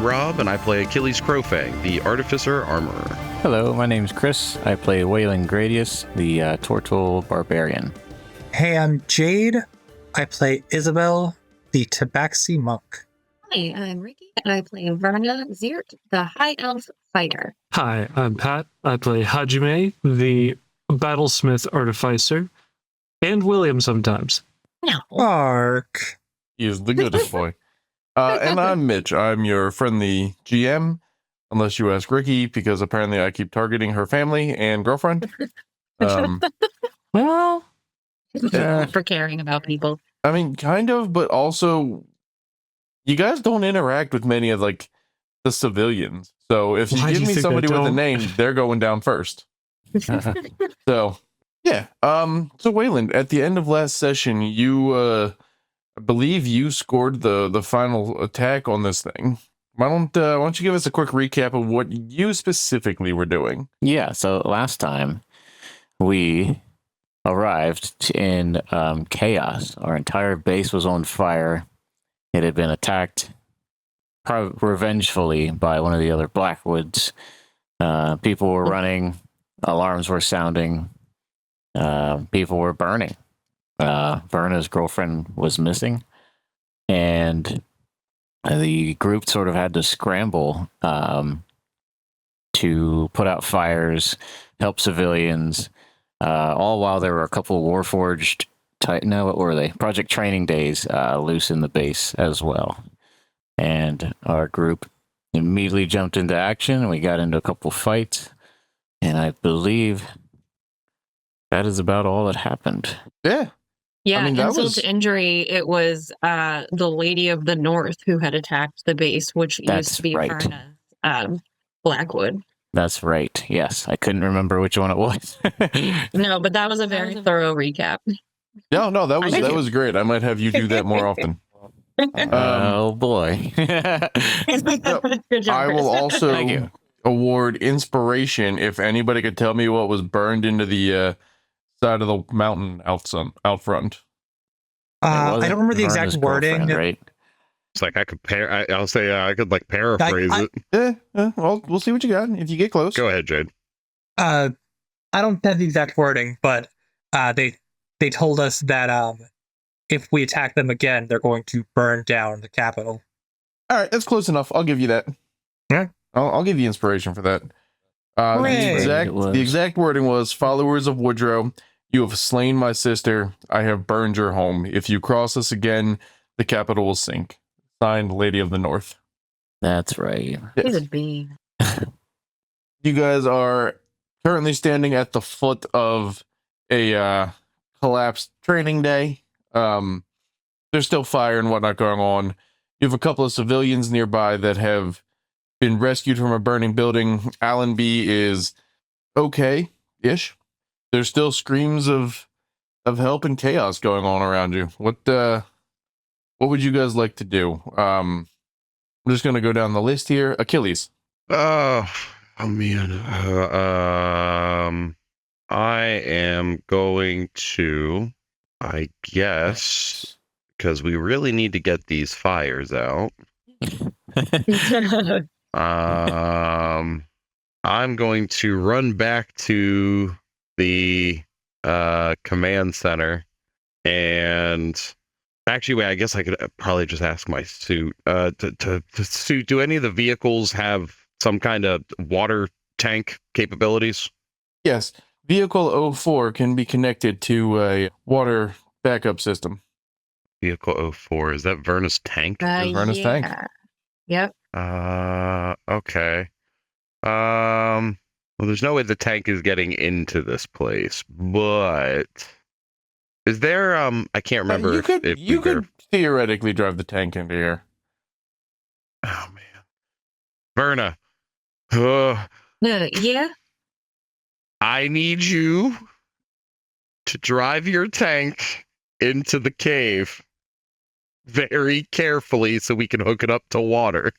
Rob, and I play Achilles Crowfang, the Artificer Armorer. Hello, my name's Chris. I play Waylon Gradius, the Tortle Barbarian. Hey, I'm Jade. I play Isabel, the Tabaxi Monk. Hi, I'm Ricky, and I play Verna Ziert, the High Elf Fighter. Hi, I'm Pat. I play Hajime, the Battlesmith Artificer, and William sometimes. No. Ark. He is the goodest boy. And I'm Mitch. I'm your friendly GM, unless you ask Ricky, because apparently I keep targeting her family and girlfriend. Well, For caring about people. I mean, kind of, but also, you guys don't interact with many of, like, the civilians. So if you Why do give you me think I somebody with a don't? name, they're going down first. So, yeah. So Wayland, at the end of last session, you, I believe you scored the final attack on this thing. Why don't you give us a quick recap of what you specifically were doing? yeah, so last time we arrived in chaos. Our entire base was on fire. It had been attacked revengefully by one of the other Blackwoods. People were running, alarms were sounding, people were burning. Verna's girlfriend was missing, and the group sort of had to scramble to put out fires, help civilians, all while there were a couple of Warforged, what were they? Project Training Days loose in the base as well. And our group immediately jumped into action, and we got into a couple fights, and I believe that is about all that happened. Yeah. Yeah, I mean, that insult was- to injury, it was the Lady of the North who had attacked the base, which used That's to be right. Verna's Blackwood. That's right. Yes, I couldn't remember which one it was. No, but that was a very thorough recap. No, that Thank you. was great. I might have you do that more often. Oh boy. Good job, I will Chris. Thank also you. award inspiration if anybody could tell me what was burned into the side of the mountain out front. I don't remember the exact Verna's wording. girlfriend, right? It's like I could I'll say I could like paraphrase it. Well, we'll see what you got if you get close. Go ahead, Jade. I don't have the exact wording, but they told us that if we attack them again, they're going to burn down the capital. All right, that's close enough. I'll give you that. Yeah. I'll give you inspiration for that. Hooray. The exact wording was, "Followers of Woodrow, you have slain my sister. I have burned your home. If you cross us again, the capital will sink." Signed, Lady of the North. That's right. He's a bee. You guys are currently standing at the foot of a collapsed training day. There's still fire and whatnot going on. You have a couple of civilians nearby that have been rescued from a burning building. Alenbee is okay-ish. There's still screams of help and chaos going on around you. What would you guys like to do? I'm just gonna go down the list here. Achilles. Oh man. I am going to, I guess, because we really need to get these fires out. I'm going to run back to the command center, and actually, wait, I guess I could probably just ask my suit. Suit, do any of the vehicles have some kind of water tank capabilities? Yes. Vehicle 04 can be connected to a water backup system. Vehicle 04, is that Verna's tank? There's Verna's tank. Yep. Okay. Well, there's no way the tank is getting into this place, but is there, I can't remember You could theoretically drive the tank into here. Oh, man. Verna. Yeah. I need you to drive your tank into the cave very carefully so we can hook it up to water.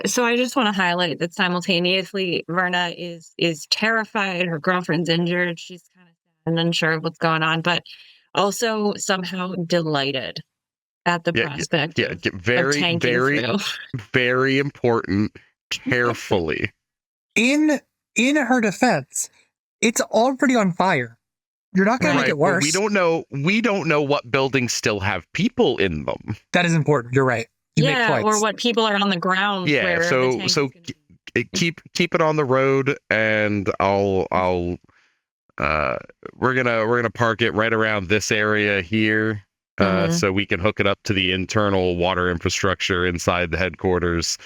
So I just want to highlight that simultaneously, Verna is terrified. Her girlfriend's injured. She's kind of sad and unsure of what's going on, but also somehow delighted at the Yeah, prospect. Yeah, of very, tanking very, through. very important. Carefully. In her defense, it's already on fire. You're not going to make it But worse. we don't know what buildings still have people in them. That is important. You're right. You make Yeah, or points. what people are on the ground. Yeah, where the so tank so is gonna be. keep it on the road, and we're gonna park it right around this area here, Mhm. so we can hook it up to the internal water infrastructure inside the headquarters,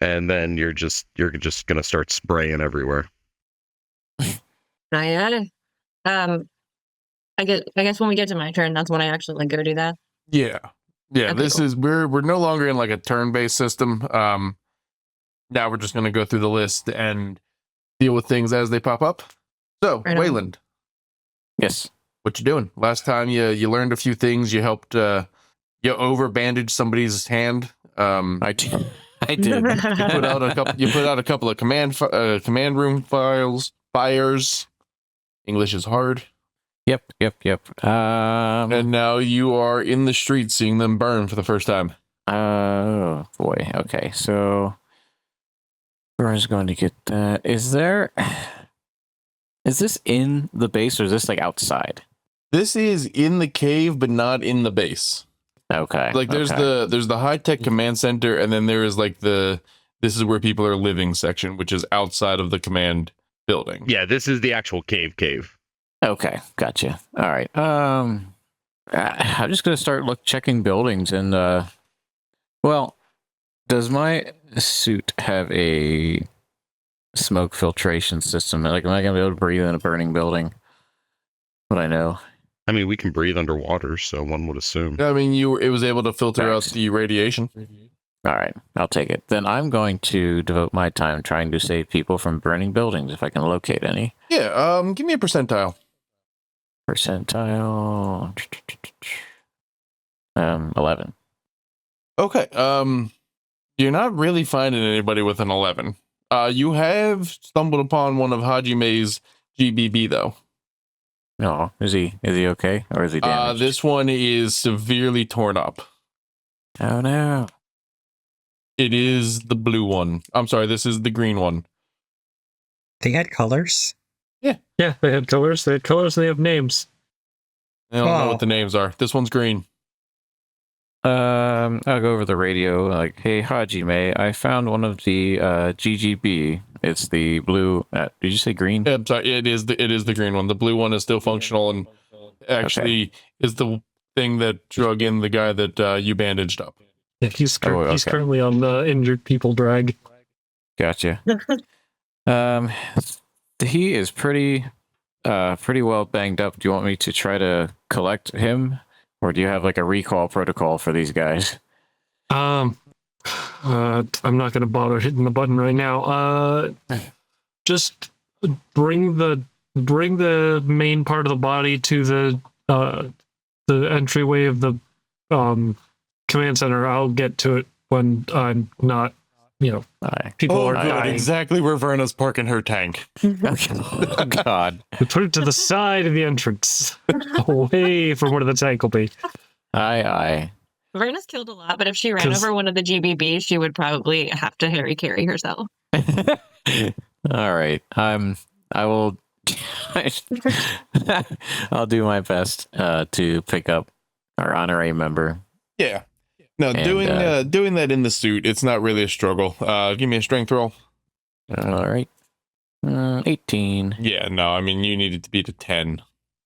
and then you're just gonna start spraying everywhere. I guess when we get to my turn, that's when I actually like go do that. Yeah. Okay, This cool. is we're no longer in like a turn-based system. Now we're just gonna go through the list and deal with things as they pop up. So, Right on. Wayland, Yes. what you doing? Last time you learned a few things. You helped you over bandaged somebody's hand. I did. I did. You put out a couple of command room fires. English is hard. Yep. And now you are in the street seeing them burn for the first time. Oh boy. Okay. So where's going to get that? Is this in the base or is this like outside? This is in the cave, but not in the base. Okay. Like there's okay. the high-tech command center, and then there is like this is where people are living section, which is outside of the command building. Yeah, this is the actual cave. Okay, gotcha. All right. I'm just gonna start checking buildings and well, does my suit have a smoke filtration system? Like, am I gonna be able to breathe in a burning building? What I know. I mean, we can breathe underwater, so one would assume. I mean, it was able to filter out Thanks. the radiation. All right, I'll take it. Then I'm going to devote my time trying to save people from burning buildings if I can locate any. Yeah. Give me a percentile. Percentile 11. Okay. You're not really finding anybody with an 11. You have stumbled upon one of Hajime's GBB though. No, is he okay or is he damaged? This one is severely torn up. Oh no. It is the blue one. I'm sorry, this is the green one. They had colors. Yeah, they had colors. They have names. I don't know Oh. what the names are. This one's green. I'll go over the radio. Like, hey, Hajime, I found one of the GGB. It's the blue. Did you say green? Yeah, I'm sorry. It is the green one. The blue one is still functional and actually is the thing that drug in the guy that you bandaged up. Yeah, he's okay. currently on the injured people drag. Gotcha. He is pretty well banged up. Do you want me to try to collect him, or do you have like a recall protocol for these guys? I'm not going to bother hitting the button right now. Just bring the main part of the body to the entryway of the command center. I'll get to it when I'm not, people are dying. Exactly where Verna's parking her tank. Oh God! We put it to the side of the entrance, away from where the tank will be. Aye. Verna's killed a lot, but if she ran over one of the GBBs, she would probably have to Harry carry herself. All right. I will. I'll do my best to pick up our honorary member. Yeah. No, And, doing that in the suit, it's not really a struggle. Give me a strength roll. All right. 18. Yeah, no, I mean you needed to be to 10.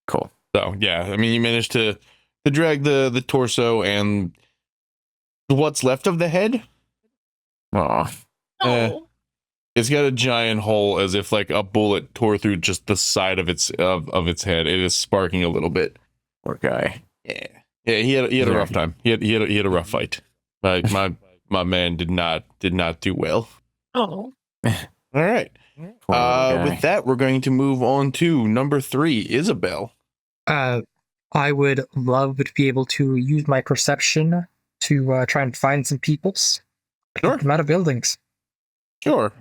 Cool. So yeah, I mean you managed to drag the torso and what's left of the head. Aw. It's got a giant hole, as if like a bullet tore through just the side of its head. It is sparking a little bit. Poor guy. Yeah, he had a rough time. He had a rough fight. My man did not do well. Oh. All right. Poor guy. With that, we're going to move on to number 3, Isabel. I would love to be able to use my perception to try and find some peoples. Sure. Get them out of buildings. Sure.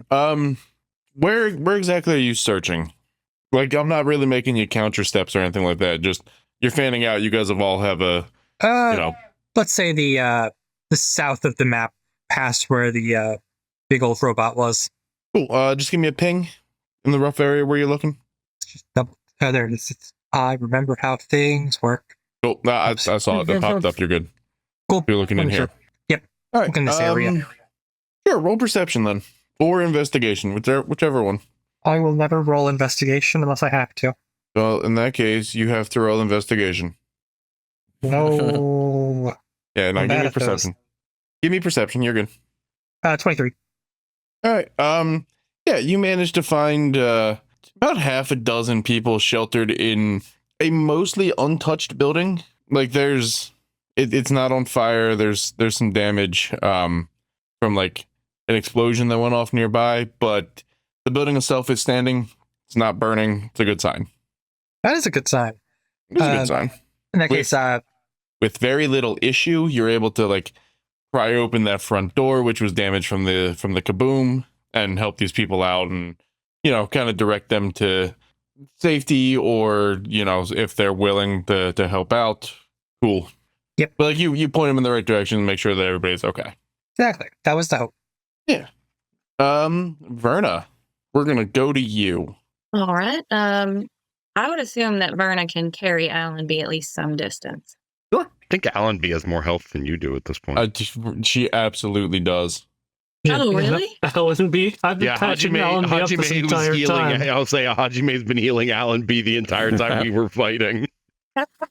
Where exactly are you searching? Like, I'm not really making you count your steps or anything like that. Just you're fanning out. You guys have all have a let's say the south of the map, past where the big old robot was. Cool. Just give me a ping in the rough area where you're looking. There it is. I remember how things work. Cool. No, I saw it. It popped up. You're good. Cool. You're looking in here. Yep. All right. Look in this area. Sure. Roll perception then, or investigation, whichever one. I will never roll investigation unless I have to. Well, in that case, you have to roll investigation. No. Yeah. Now I'm give bad me at those. perception. Give me perception. You're good. 23. All right. Yeah, you managed to find about half a dozen people sheltered in a mostly untouched building. Like it's not on fire. There's some damage from like an explosion that went off nearby, but the building itself is standing. It's not burning. It's a good sign. That is a good sign. It's a good sign. In that case, With very little issue, you're able to like pry open that front door, which was damaged from the kaboom, and help these people out, and kind of direct them to safety, or if they're willing to help out. Cool. Yep. But like you point them in the right direction and make sure that everybody's okay. exactly. That was the hope. Yeah. Verna, we're gonna go to you. All right. I would assume that Verna can carry Alenbee at least some distance. I think Alenbee has more health than you do at this point. She absolutely does. Oh, really? Alenbee? I've been patching Alenbee up this entire time. I'll say Hajime's been healing Alenbee the entire time we were fighting.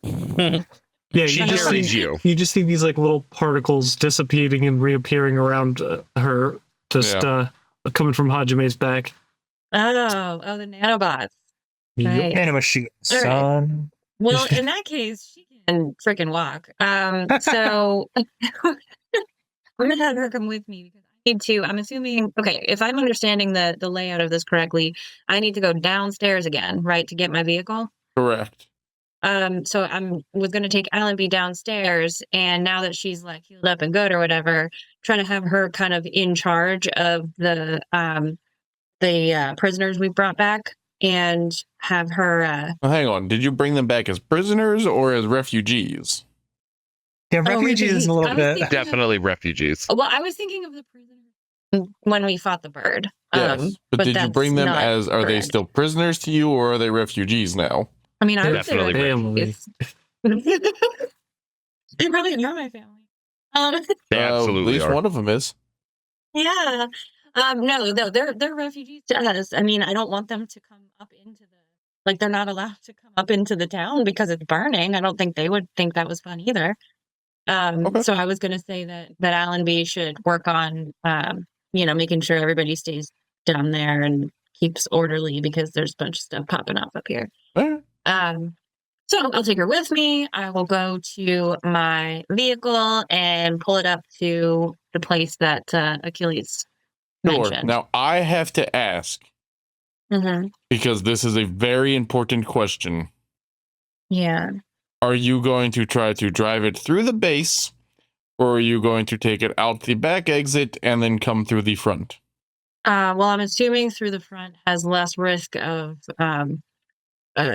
Yeah, She you just carries see, you. you just see these like little particles dissipating and reappearing around her, just coming from Hajime's back. Oh, the nanobots. Right. Nanomachine, All right. son. Well, in that case, she can freaking walk. So I'm gonna have her come with me because I need to. I'm assuming. Okay, if I'm understanding the layout of this correctly, I need to go downstairs again, right, to get my vehicle. Correct. So was gonna take Alenbee downstairs, and now that she's like healed up and good or whatever, trying to have her kind of in charge of the prisoners we brought back. And have her. Well, hang on. Did you bring them back as prisoners or as refugees? Yeah, refugees a little bit. Definitely refugees. Well, I was thinking of the prisoners when we fought the bird. Yes. But did you bring them as? Are they still prisoners to you, or are they refugees now? I mean, I Definitely family. They probably are my family. They absolutely at least are. one of them is. Yeah. No, they're refugees to us. I mean, I don't want them to come up into they're not allowed to come up into the town because it's burning. I don't think they would think that was fun either. Okay. So I was going to say that Alenbee should work on, making sure everybody stays down there and keeps orderly because there's a bunch of stuff popping up here. All right. So I'll take her with me. I will go to my vehicle and pull it up to the place that Achilles Sure. mentioned. Now I have to ask Mm-hmm. because this is a very important question. Yeah. Are you going to try to drive it through the base, or are you going to take it out the back exit and then come through the front? Well, I'm assuming through the front has less risk of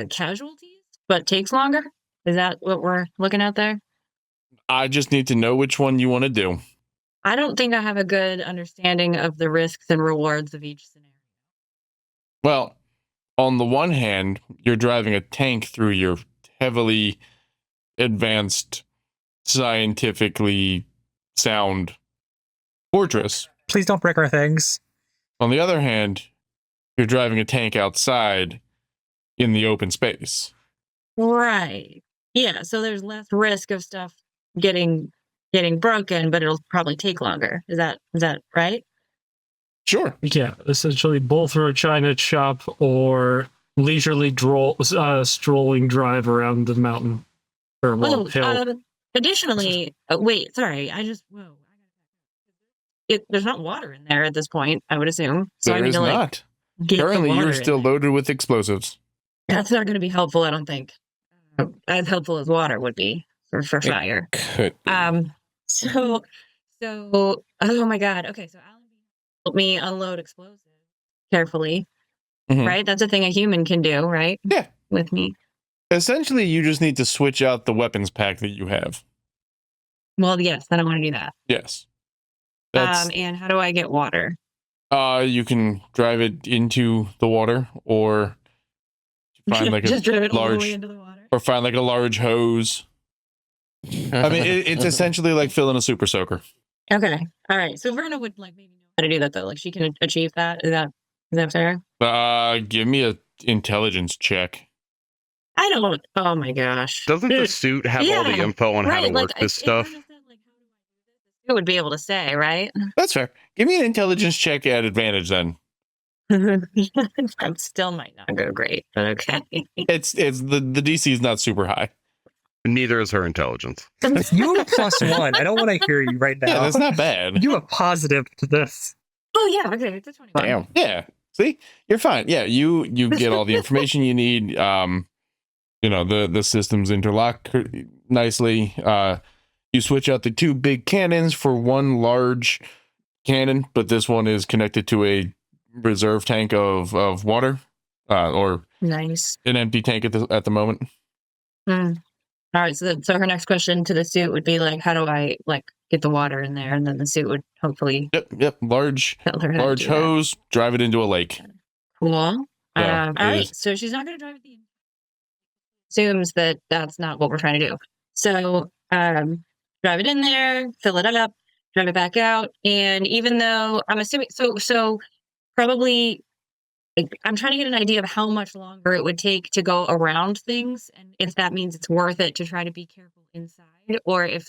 casualties, but takes longer. Is that what we're looking at there? I just need to know which one you want to do. I don't think I have a good understanding of the risks and rewards of each scenario. Well, on the one hand, you're driving a tank through your heavily advanced, scientifically sound fortress. Please don't break our things. On the other hand, you're driving a tank outside in the open space. Right. Yeah, so there's less risk of stuff getting broken, but it'll probably take longer. Is that right? Sure. Yeah, essentially both through a China shop or leisurely strolling drive around the mountain or hill. Additionally, wait, sorry, there's not water in there at this point, I would assume. So There I need is to not. get the Currently, water you're in still there. loaded with explosives. That's not going to be helpful, I don't think. As helpful as water would be for fire. Could be. So, oh my God. Okay, so Alan helped me unload explosives carefully, Mhm. right? That's a thing a human can do, right? Yeah. With me. Essentially, you just need to switch out the weapons pack that you have. Well, yes, then I want to do that. Yes. That's And how do I get water? you can drive it into the water, or find like Just drive it all the way large, into the water. or find like a large hose. I mean, it's essentially like filling a super soaker. Okay. All right. So Verna would like maybe know how to do that though. Like she can achieve that. Is that fair? Give me a intelligence check. I don't. Oh my gosh. Doesn't the suit have all the Yeah, info on how to right. work Like this if stuff? Verna said, like, how do I do this? It would be able to say, right? That's fair. Give me an intelligence check at advantage then. I still might not go great, but okay. It's the DC is not super high. Neither is her intelligence. You have a +1. I don't want to hear you right now. Yeah, that's not bad. You have positive to this. Oh yeah, okay. It's a 21. Damn. Yeah. See, you're fine. Yeah, you get all the information you need. The systems interlock nicely. You switch out the 2 big cannons for 1 large cannon, but this one is connected to a reserve tank of water, or Nice. an empty tank at the moment. All right. So her next question to the suit would be like, how do I like get the water in there? And then the suit would hopefully Yep. Large tell her how to do that. hose. Drive it into a lake. Cool. So, All it right. is- So she's not going to drive it. Assumes that that's not what we're trying to do. So drive it in there, fill it up, drive it back out. And even though I'm assuming, so probably, like, I'm trying to get an idea of how much longer it would take to go around things, and if that means it's worth it to try to be careful inside, or if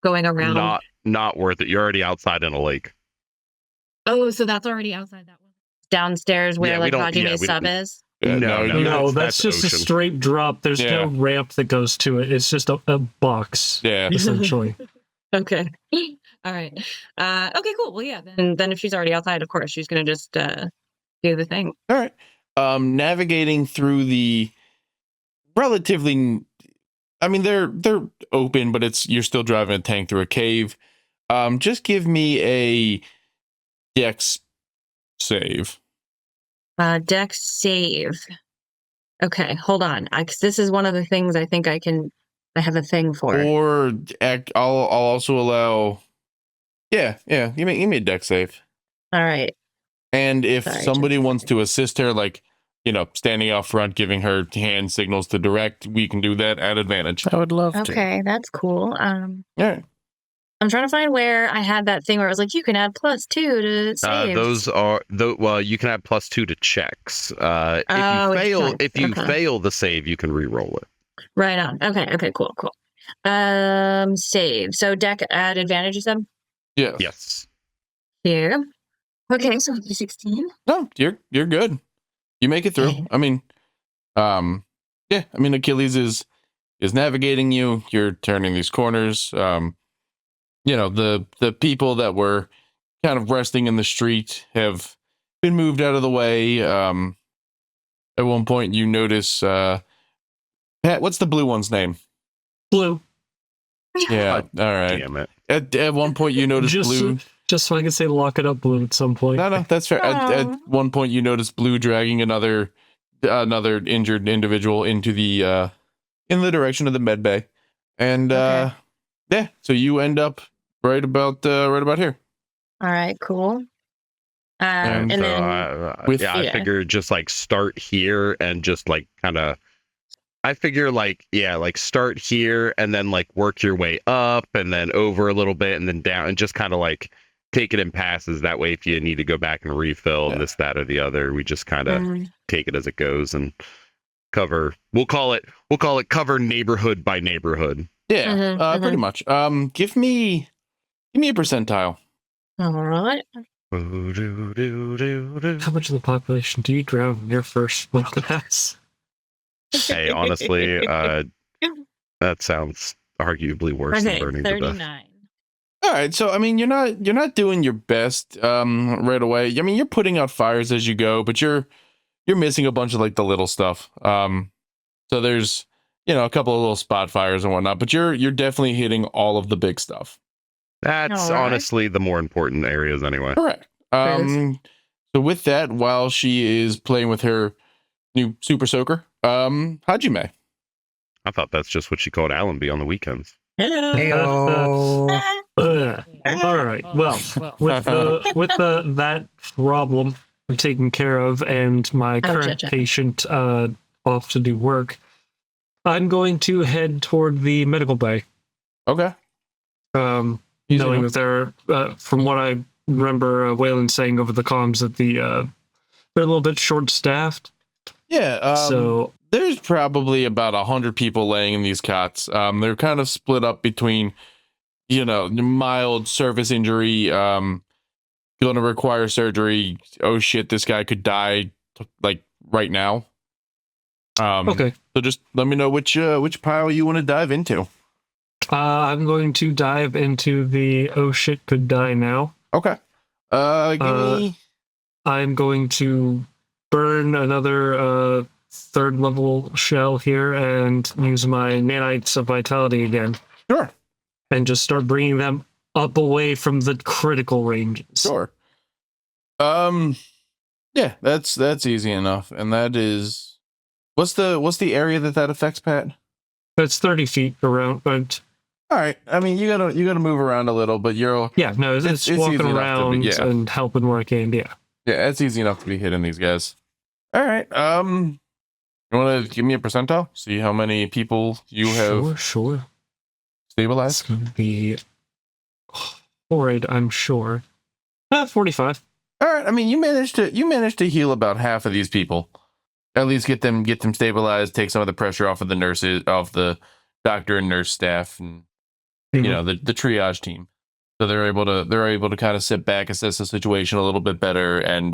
going around. Not worth it. You're already outside in a lake. Oh, so that's already outside that one. Downstairs where Yeah, we like don't- Hajime's we sub don't- is. No, No, that's that's just a ocean. straight drop. There's Yeah. no ramp that goes to it. It's just a box, Yeah. essentially. Okay. All right. Okay, cool. Well, yeah, then if she's already outside, of course, she's going to just do the thing. All right. Navigating through the relatively, I mean, they're open, but you're still driving a tank through a cave. Just give me a dex save. Dex save. Okay, hold on. 'Cause this is one of the things I think I have a thing for. Or I'll also allow. Yeah. Give me a dex save. All right. And if Sorry, somebody just- wants to assist her, like, standing out front, giving her hand signals to direct, we can do that at advantage. I would love to. Okay, that's cool. All right. I'm trying to find where I had that thing where it was like you can add +2 to save. Those are well, you can add +2 to checks. Oh, it's checks. If you Okay. fail the save, you can re-roll it. Right on. Okay, cool. Save. So deck add advantage, you said? Yeah. Yes. Here. Okay, so 16. No, you're good. You make it through. Okay. I mean, Achilles is navigating you. You're turning these corners. The people that were kind of resting in the street have been moved out of the way. At one point, you notice Pat. What's the blue one's name? Blue. Yeah. All right. Damn it. At one point, you notice Blue. Just so I can say lock it up, Blue, at some point. No, that's fair. At Aw. one point, you notice Blue dragging another injured individual into the in the direction of the med bay, and Okay. yeah. So you end up right about here. All right, cool. And So, then with- I Yeah. figure just like start here and just like kind of. I figure like start here and then like work your way up and then over a little bit and then down and just kind of like take it in passes. That way, if you need to go back and refill Yeah. this, that, or the other, we just kind of mm, take it as it goes and cover. We'll call it cover neighborhood by neighborhood. Yeah, Mhm, pretty much. Give me a percentile. all right. How much of the population do you drown in your first world pass? Hey, honestly, that sounds arguably worse Okay, than burning to death. 39. All right, so I mean, you're not doing your best right away. I mean, you're putting out fires as you go, but you're missing a bunch of like the little stuff. So there's a couple of little spot fires and whatnot, but you're definitely hitting all of the big stuff. That's All right. honestly the more important areas anyway. Correct. Yes. So with that, while she is playing with her new super soaker, Hajime. I thought that's just what she called Alenbee on the weekends. Hello. Heyo. All right. Well, with that problem taken care of and my current Ouch. patient off to do work, I'm going to head toward the medical bay. Okay. Easy Knowing enough. that they're, from what I remember, Waylon saying over the comms that they're a little bit short-staffed. Yeah. So there's probably about 100 people laying in these cots. They're kind of split up between, mild surface injury, going to require surgery. Oh shit, this guy could die like right now. okay. So just let me know which pile you want to dive into. I'm going to dive into the oh shit could die now. Okay. Give me. I'm going to burn another third level shell here and use my nanites of vitality again. Sure. And just start bringing them up away from the critical ranges. Sure. Yeah, that's easy enough, and that is what's the area that affects, Pat? That's 30 feet around, but all right. I mean, you gotta move around a little, but it's easy walking enough to be- around yeah. and helping work in. Yeah. Yeah, it's easy enough to be hitting these guys. All right. You want to give me a percentile? See how many people you have Sure. It's stabilized? gonna be horrid, I'm sure. 45. All right. I mean, you managed to heal about half of these people. At least get them stabilized. Take some of the pressure off of the nurses, off the doctor and nurse staff, and the triage team. So they're able to kind of sit back, assess the situation a little bit better, and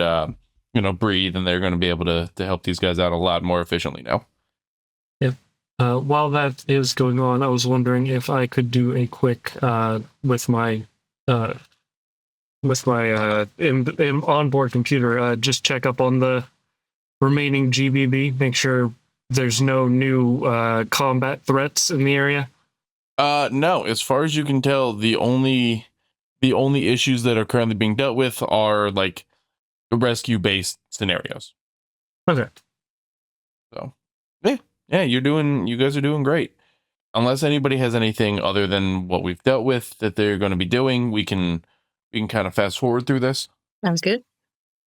breathe. And they're going to be able to help these guys out a lot more efficiently now. While that is going on, I was wondering if I could do a quick with my onboard computer, just check up on the remaining GBB, make sure there's no new combat threats in the area. No, as far as you can tell, the only issues that are currently being dealt with are like rescue based scenarios. Okay. So yeah, you guys are doing great. Unless anybody has anything other than what we've dealt with that they're going to be doing, we can kind of fast forward through this. Sounds good.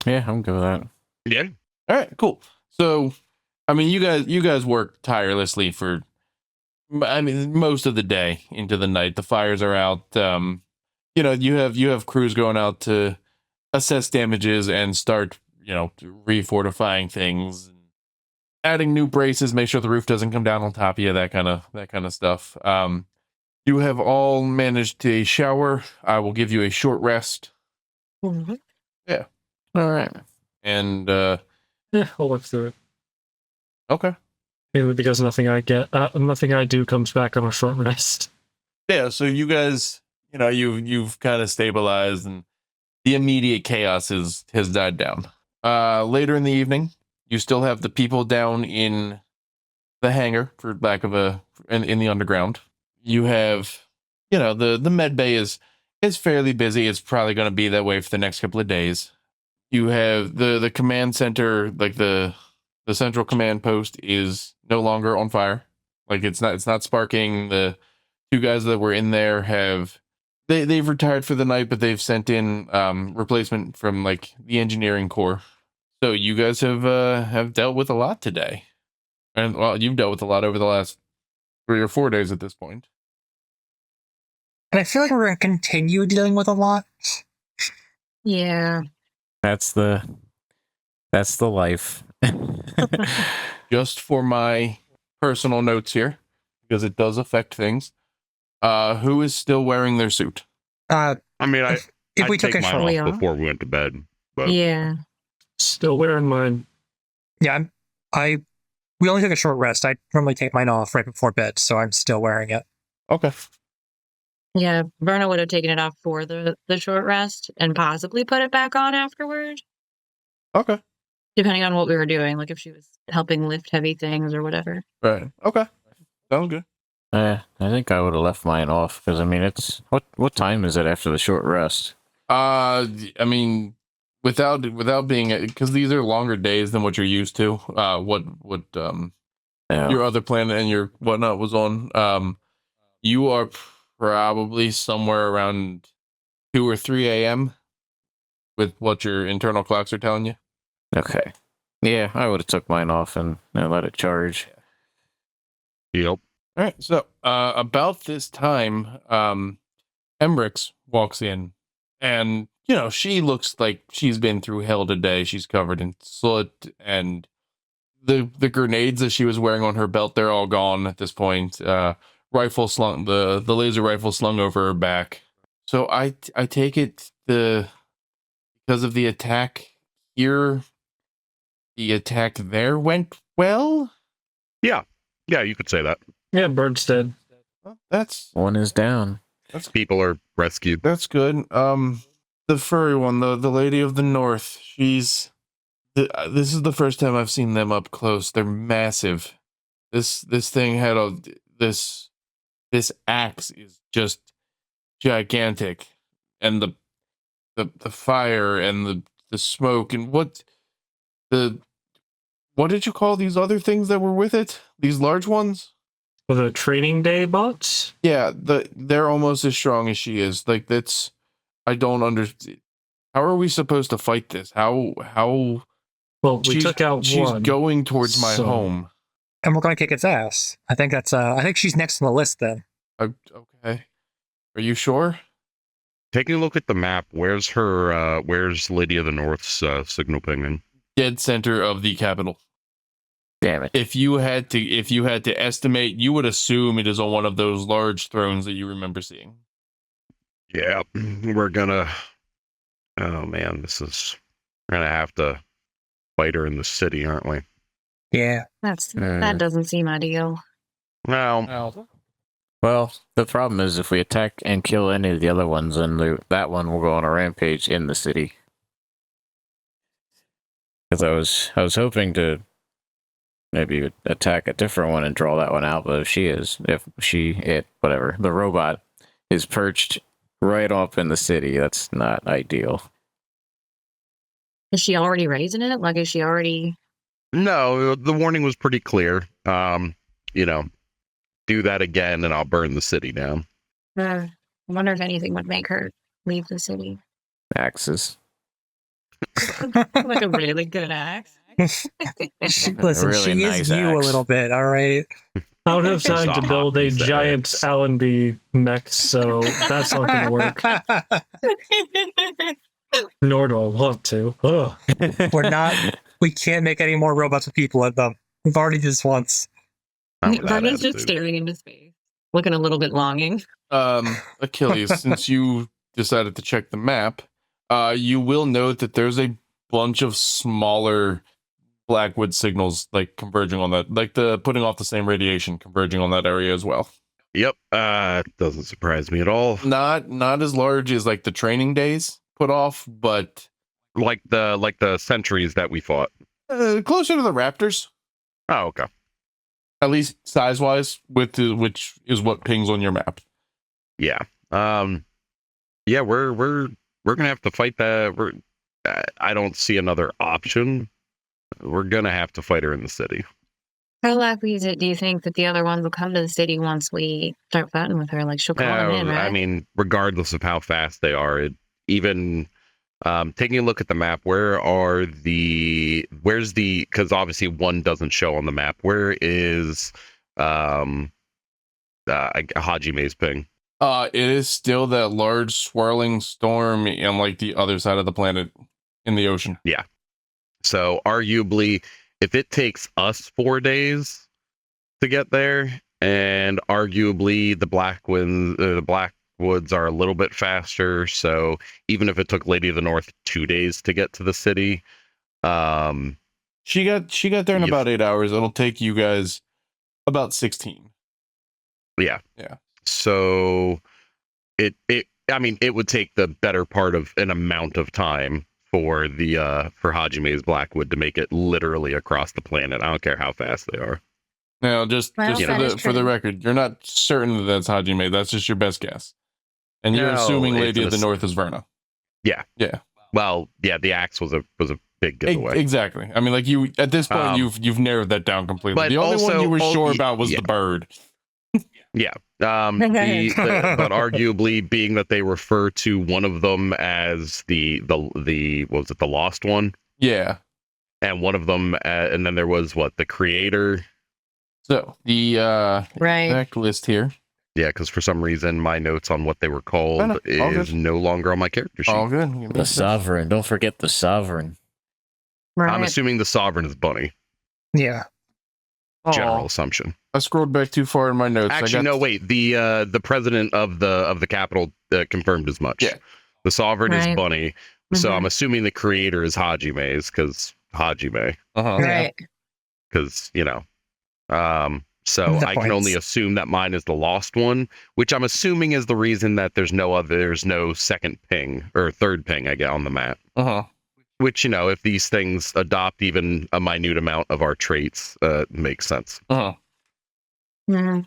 Yeah, I'm good with that. Yeah. All right, cool. So, I mean, you guys work tirelessly for, most of the day into the night. The fires are out. You have crews going out to assess damages and start, refortifying things, adding new braces, make sure the roof doesn't come down on top of you, that kind of stuff. You have all managed to shower. I will give you a short rest. Mm-hmm. Yeah. All right. And Yeah, I'll look through it. okay. Mainly because nothing I do comes back on a short rest. Yeah, so you guys, you've kind of stabilized and the immediate chaos has died down. Later in the evening, you still have the people down in the hangar, for lack of in the underground. You have, the med bay is fairly busy. It's probably going to be that way for the next couple of days. You have the command center, like the central command post is no longer on fire. Like it's not sparking. The two guys that were in there they've retired for the night, but they've sent in replacement from like the engineering corps. So you guys have dealt with a lot today. And well, you've dealt with a lot over the last 3 or 4 days at this point. And I feel like we're going to continue dealing with a lot. Yeah. That's the life. Just for my personal notes here, because it does affect things. Who is still wearing their suit? I mean, If we I'd took take a mine short, off We are? before we went to bed. But Yeah. Still wearing mine. yeah, we only took a short rest. I normally take mine off right before bed, so I'm still wearing it. Okay. Yeah. Verna would have taken it off for the short rest and possibly put it back on afterward, Okay. depending on what we were doing, like if she was helping lift heavy things or whatever. Right. Okay. Sounds good. I think I would have left mine off because I mean it's what time is it after the short rest? I mean, without being, because these are longer days than what you're used to. What Yeah. your other planet and your whatnot was on. You are probably somewhere around 2 or 3 a.m. with what your internal clocks are telling you. Okay. Yeah, I would have took mine off and let it charge. Yep. All right. So about this time, Emrix walks in, and she looks like she's been through hell today. She's covered in soot, and the grenades that she was wearing on her belt, they're all gone at this point. Rifle slung, the laser rifle slung over her back. So I take it because of the attack here, the attack there went well. Yeah, you could say that. Yeah, Bird's dead. Well, that's One is down. People are rescued. That's good. The furry one, the lady of the north, this is the first time I've seen them up close. They're massive. This thing had this axe is just gigantic, and the fire and the smoke and what did you call these other things that were with it? These large ones? For the training day bots? Yeah, they're almost as strong as she is. Like that's, I don't understand. How are we supposed to fight this? How? Well, we took out she's one. going towards my home. And we're going to kick its ass. I think she's next on the list then. Okay. Are you sure? Taking a look at the map, where's Lady of the North's signal pinging? Dead center of the capital. Damn it. If you had to estimate, you would assume it is on one of those large thrones that you remember seeing. Yeah, we're gonna. Oh man, we're gonna have to fight her in the city, aren't we? Yeah. That doesn't seem ideal. Well, Well, the problem is if we attack and kill any of the other ones, then that one will go on a rampage in the city. Because I was hoping to maybe attack a different one and draw that one out, but whatever, the robot is perched right up in the city, that's not ideal. Is she already raising it? Like, is she already? no, the warning was pretty clear. Do that again, and I'll burn the city down. I wonder if anything would make her leave the city. Axes. Like a really good axe. Listen, really she nice is you a axe. little bit, all right? I don't have time to build a It's a giant axe. Alenbee mech, so that's not going to work. Nor do I want to. Ugh. We can't make any more robots with people in them. We've already did this once. Not with that Verna's just attitude. staring into space, looking a little bit longing. Achilles, since you decided to check the map, you will note that there's a bunch of smaller Blackwood signals like converging on that, like the putting off the same radiation converging on that area as well. Yep, doesn't surprise me at all. Not as large as like the training days put off, but Like the sentries that we fought. closer to the Raptors, Oh, okay. at least size wise, which is what pings on your map. Yeah. Yeah, we're gonna have to fight that. I don't see another option. We're gonna have to fight her in the city. How likely is it, do you think, that the other ones will come to the city once we start fighting with her? Like, she'll call them in, right? I mean, regardless of how fast they are, even taking a look at the map, where's the? Because obviously one doesn't show on the map. Where is Hajime's ping? It is still that large swirling storm on like the other side of the planet in the ocean. So arguably, if it takes us 4 days to get there, and arguably the Blackwoods are a little bit faster, so even if it took Lady of the North 2 days to get to the city, She got there in Yep. about 8 hours. It'll take you guys about 16. yeah. Yeah. So it would take the better part of an amount of time for Hajime's Blackwood to make it literally across the planet. I don't care how fast they are. Now, just Well, for that is the true. record, you're not certain that that's Hajime. That's just your best guess. And you're No, assuming it's Lady an of the North is Verna. Well, yeah, the axe was a big giveaway. Exactly. I mean, like you at this point, Um, you've narrowed that down completely. but The only one also- you were sure about was yeah. the bird. Yeah. But arguably, being that they refer to one of them as the what was it, the lost one, Yeah. and one of them, and then there was what, the creator. So the Right. exact list here. Yeah, because for some reason my notes on what they were called All is good. no longer on my character sheet. All good. Give me The a sec. sovereign. Don't forget the sovereign. Right. I'm assuming the sovereign is Bunny. Yeah. General Aw, assumption. I scrolled back too far in my notes. Actually, no, wait. The president of the capital confirmed as much. Yeah. The sovereign is Right. Bunny, so Mhm. I'm assuming the creator is Hajime's because Hajime, Uh-huh. Yeah. Right. because So The I can only points. assume that mine is the lost one, which I'm assuming is the reason that there's no second ping or third ping I get on the map. Uh-huh. Which, if these things adopt even a minute amount of our traits, makes sense. Uh-huh. Mhm.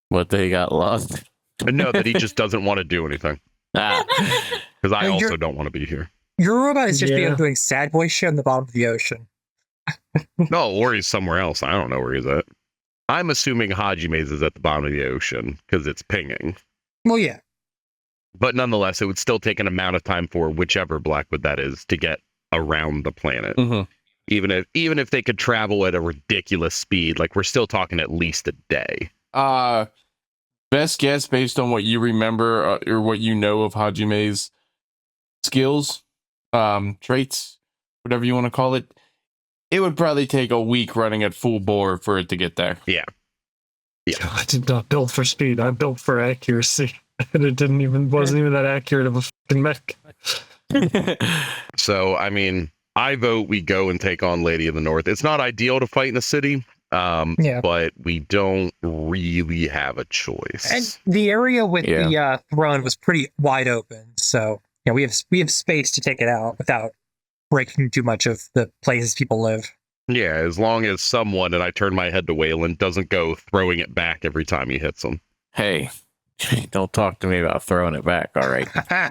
What they got lost? And no, that he just doesn't want to do anything. Ah. Because I You're- also don't want to be here. Your robot is just Yeah. doing sad boy shit on the bottom of the ocean. No, or he's somewhere else. I don't know where he's at. I'm assuming Hajime's is at the bottom of the ocean because it's pinging. Well, yeah. But nonetheless, it would still take an amount of time for whichever Blackwood that is to get around the planet. Mm-hmm. Even if they could travel at a ridiculous speed, like we're still talking at least a day. Best guess based on what you remember or what you know of Hajime's skills, traits, whatever you want to call it, it would probably take a week running at full bore for it to get there. Yeah. I did not build for speed. I built for accuracy, and it wasn't even that accurate of a fucking mech. So, I mean, I vote we go and take on Lady of the North. It's not ideal to fight in the city, Yeah. but we don't really have a choice. And the area with Yeah. the throne was pretty wide open, so we have space to take it out without breaking too much of the places people live. Yeah, as long as someone, and I turn my head to Waylon, doesn't go throwing it back every time he hits him. Hey, don't talk to me about throwing it back. All right.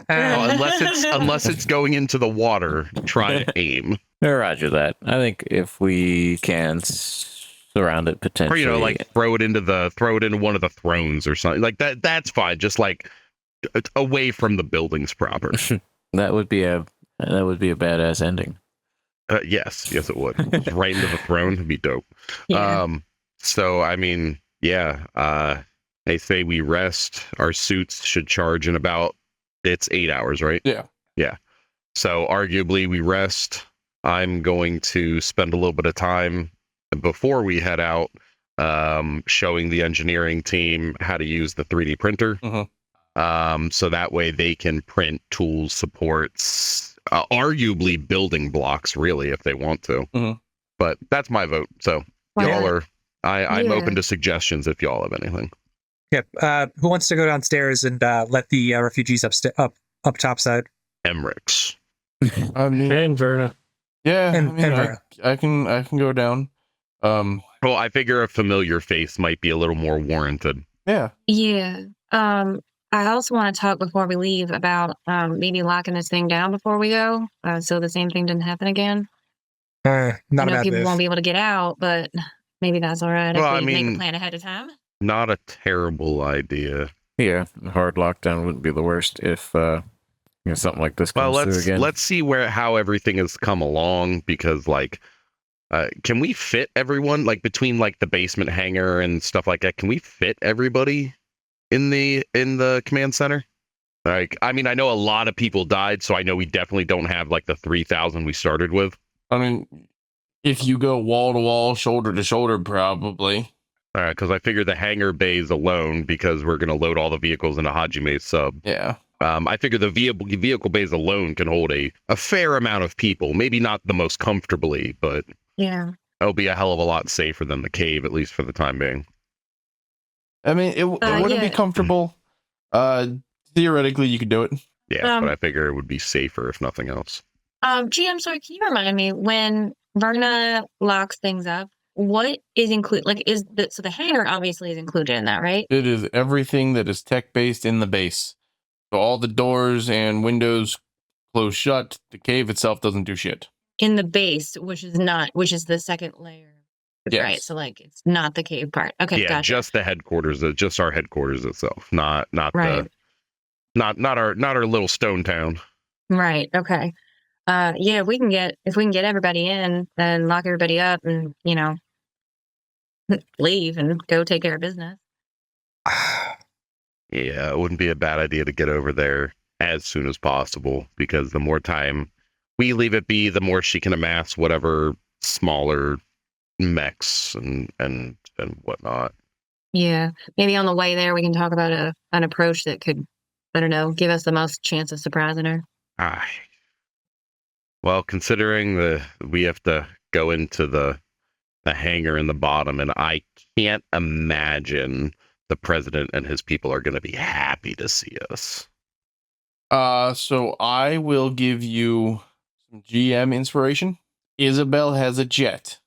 Well, unless it's going into the water, try to aim. Roger that. I think if we can surround it Or potentially, like throw it into one of the thrones or something like that. That's fine. Just like away from the buildings proper. that would be a badass ending. Yes, it would. Just right into the throne would be dope. Yeah. So I mean, yeah. They say we rest. Our suits should charge in it's 8 hours, right? Yeah. Yeah. So arguably we rest. I'm going to spend a little bit of time before we head out, showing the engineering team how to use the 3D printer. So that way they can print tools, supports, arguably building blocks, really, if they want to. But that's my vote. So y'all are, I'm Yeah. open to suggestions if y'all have anything. Yep. Who wants to go downstairs and let the refugees up topside? Emmerich. I mean, And Verna. yeah, And- I mean, and I can go down. Well, I figure a familiar face might be a little more warranted. Yeah. Yeah. I also want to talk before we leave about maybe locking this thing down before we go, so the same thing didn't happen again. Not I a know bad people move. won't be able to get out, but maybe that's all right Well, if I we make mean- a plan ahead of time. Not a terrible idea. Yeah, hard lockdown wouldn't be the worst if something like this Well, comes through again. let's see how everything has come along, because like, can we fit everyone, like between like the basement hangar and stuff like that? Can we fit everybody in the command center? Like, I mean, I know a lot of people died, so I know we definitely don't have like the 3,000 we started with. I mean, if you go wall to wall, shoulder to shoulder, probably. All right, because I figure the hangar bays alone, because we're gonna load all the vehicles into Hajime's sub. Yeah. I figure the vehicle bays alone can hold a fair amount of people. Maybe not the most comfortably, but Yeah. it'll be a hell of a lot safer than the cave, at least for the time being. I mean, it wouldn't yeah. be comfortable. Theoretically, you could do it. Yeah, Um, but I figure it would be safer if nothing else. Gee, I'm sorry. Can you remind me when Verna locks things up? What is included? Like, so the hangar obviously is included in that, right? It is everything that is tech based in the base. So all the doors and windows close shut. The cave itself doesn't do shit. In the base, which is the second layer. Yes. Right. So like it's not the cave part. Okay, Yeah, gotcha. just the headquarters, just our headquarters itself, not Right. not our little stone town. Right. Okay. Yeah, if we can get everybody in and lock everybody up and, leave and go take care of business. Yeah, it wouldn't be a bad idea to get over there as soon as possible, because the more time we leave it be, the more she can amass whatever smaller mechs and whatnot. Yeah. Maybe on the way there we can talk about an approach that could, I don't know, give us the most chance of surprising her. Well, considering we have to go into the hangar in the bottom, and I can't imagine the president and his people are going to be happy to see us. So I will give you some GM inspiration. Isabel has a jet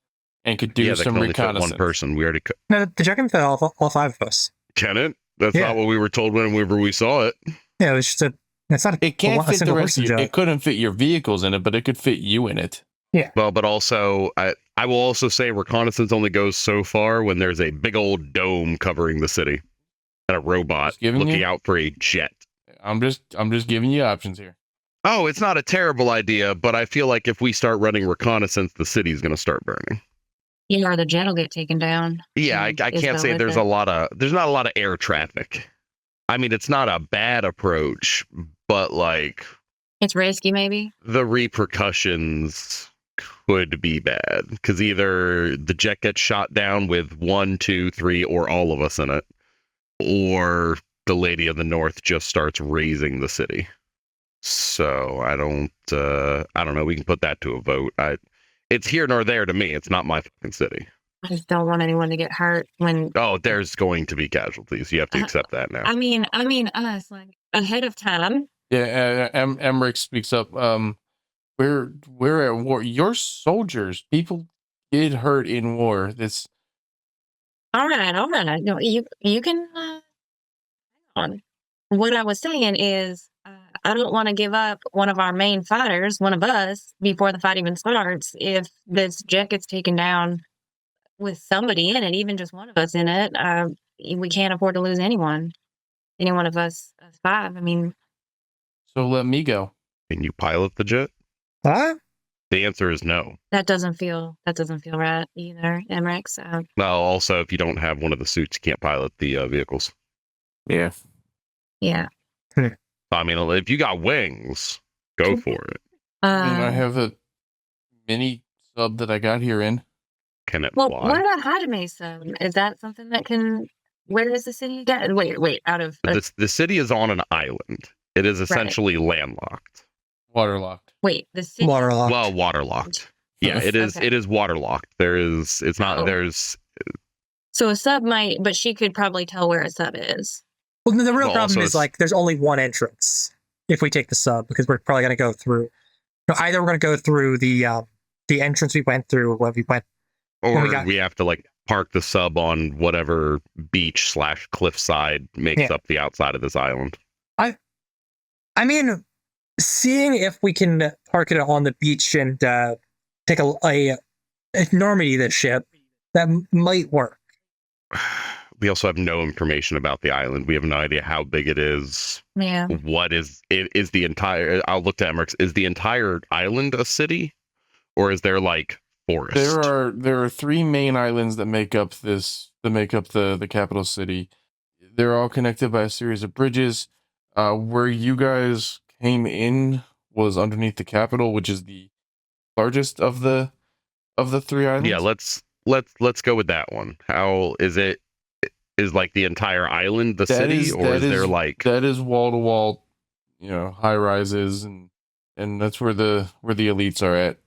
and could do that some can only fit reconnaissance. one person. We already No, the jet can fit all 5 of us. can it? That's Yeah. not what we were told whenever we saw it. Yeah, it was just it's not. It can't a fit the single rest of person you. jet. It couldn't fit your vehicles in it, but it could fit you in it. Well, but also, I will also say reconnaissance only goes so far when there's a big old dome covering the city and a robot Just giving looking you- out for a jet. I'm just giving you options here. Oh, it's not a terrible idea, but I feel like if we start running reconnaissance, the city's going to start burning. Yeah, or the jet will get taken down. Yeah, I can't say there's not a lot of air traffic. I mean, it's not a bad approach, but like It's risky, maybe. the repercussions could be bad, because either the jet gets shot down with 1, 2, 3, or all of us in it, or the Lady of the North just starts razing the city. So I don't know. We can put that to a vote. It's here nor there to me. It's not my fucking city. I just don't want anyone to get hurt when. Oh, there's going to be casualties. You have to accept that now. I mean, us like ahead of time. Yeah, Emmerich speaks up. We're at war. Your soldiers, people get hurt in war. This. All right. No, you can. Hang on. What I was saying is, I don't want to give up one of our main fighters, one of us, before the fight even starts. If this jet gets taken down with somebody in it, even just one of us in it, we can't afford to lose anyone. Any one of us 5. I mean, So let me go. Can you pilot the jet? Huh? The answer is no. that doesn't feel right either, Emmerich. So Well, also, if you don't have one of the suits, you can't pilot the vehicles. Yeah. yeah. I mean, if you got wings, go for it. I have a mini sub that I got here in. Can it Well, fly? what about Hadame sub? Is that something that can? Where is the city get? Wait. Out of The city is on an island. It is essentially landlocked. Waterlocked. wait, the city. Waterlocked. Well, waterlocked. Yeah, it is. Okay. It is waterlocked. It's not. Oh. There's. So a sub might, but she could probably tell where a sub is. Well, the real Well, problem also is it's- like there's only one entrance if we take the sub, because we're probably going to go through. No, either we're going to go through the entrance we went through when we went. Or we got- we have to like park the sub on whatever beach / cliffside makes Yeah. up the outside of this island. I mean, seeing if we can park it on the beach and take a Normandy this ship, that might work. We also have no information about the island. We have no idea how big it is. Yeah. What is the entire? I'll look to Emmerich. Is the entire island a city, or is there like forest? There are 3 main islands that make up the capital city. They're all connected by a series of bridges. Where you guys came in was underneath the capital, which is the largest of the 3 islands. Yeah, let's go with that one. How is it? Is like the entire island the city, or is there like that is wall to wall, high rises, and that's where the elites are at.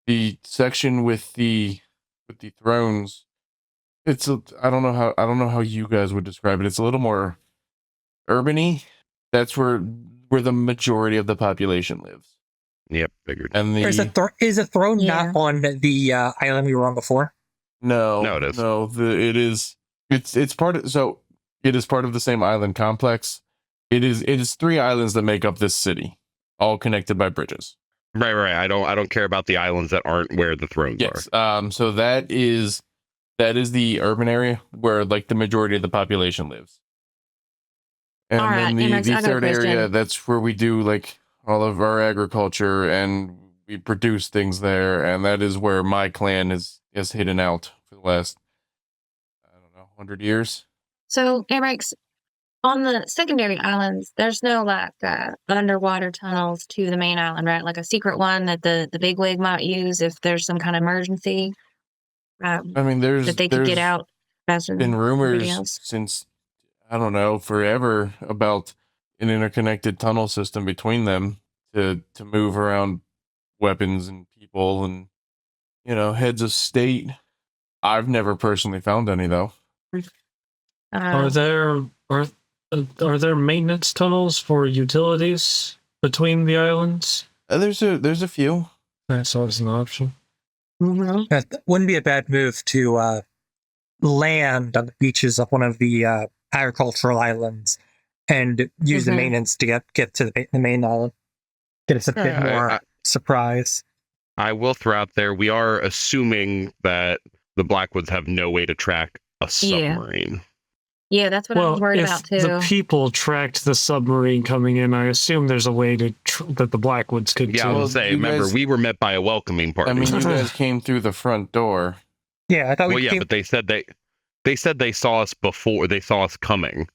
The section with the thrones, I don't know how you guys would describe it. It's a little more urban-y. That's where the majority of the population lives. Yep, figured. And Is the throne Yeah. not on the island we were on before? no, No, it is. No, it is. It's part of. So it is part of the same island complex. It is 3 islands that make up this city, all connected by bridges. Right. I don't care about the islands that aren't where the thrones Yes. are. So that is That is the urban area where like the majority of the population lives. And All right, then Emmett, the I got a third area, question. that's where we do like all of our agriculture and we produce things there. And that is where my clan is hidden out for the last, I don't know, 100 years. So, Amex, on the secondary islands, there's no like underwater tunnels to the main island, right? Like a secret one that the bigwig might use if there's some kind of emergency, I mean, that they could get out faster been than everybody rumors else. since, I don't know, forever about an interconnected tunnel system between them to move around weapons and people and, you know, heads of state. I've never personally found any though. Are there maintenance tunnels for utilities between the islands? There's a few. That's always an option. That wouldn't be a bad move to land on the beaches of one of the agricultural islands and use the maintenance to get to the main island. Get us a bit more surprise. I will throw out there, we are assuming that the Blackwoods have no way to track a submarine. Yeah, that's what I was worried about too. If the people tracked the submarine coming in, I assume there's a way to that the Blackwoods could. Yeah, I will say. Remember, we were met by a welcoming party. I mean, you guys came through the front door. Yeah, I thought well, yeah, but they said they saw us before. They saw us coming.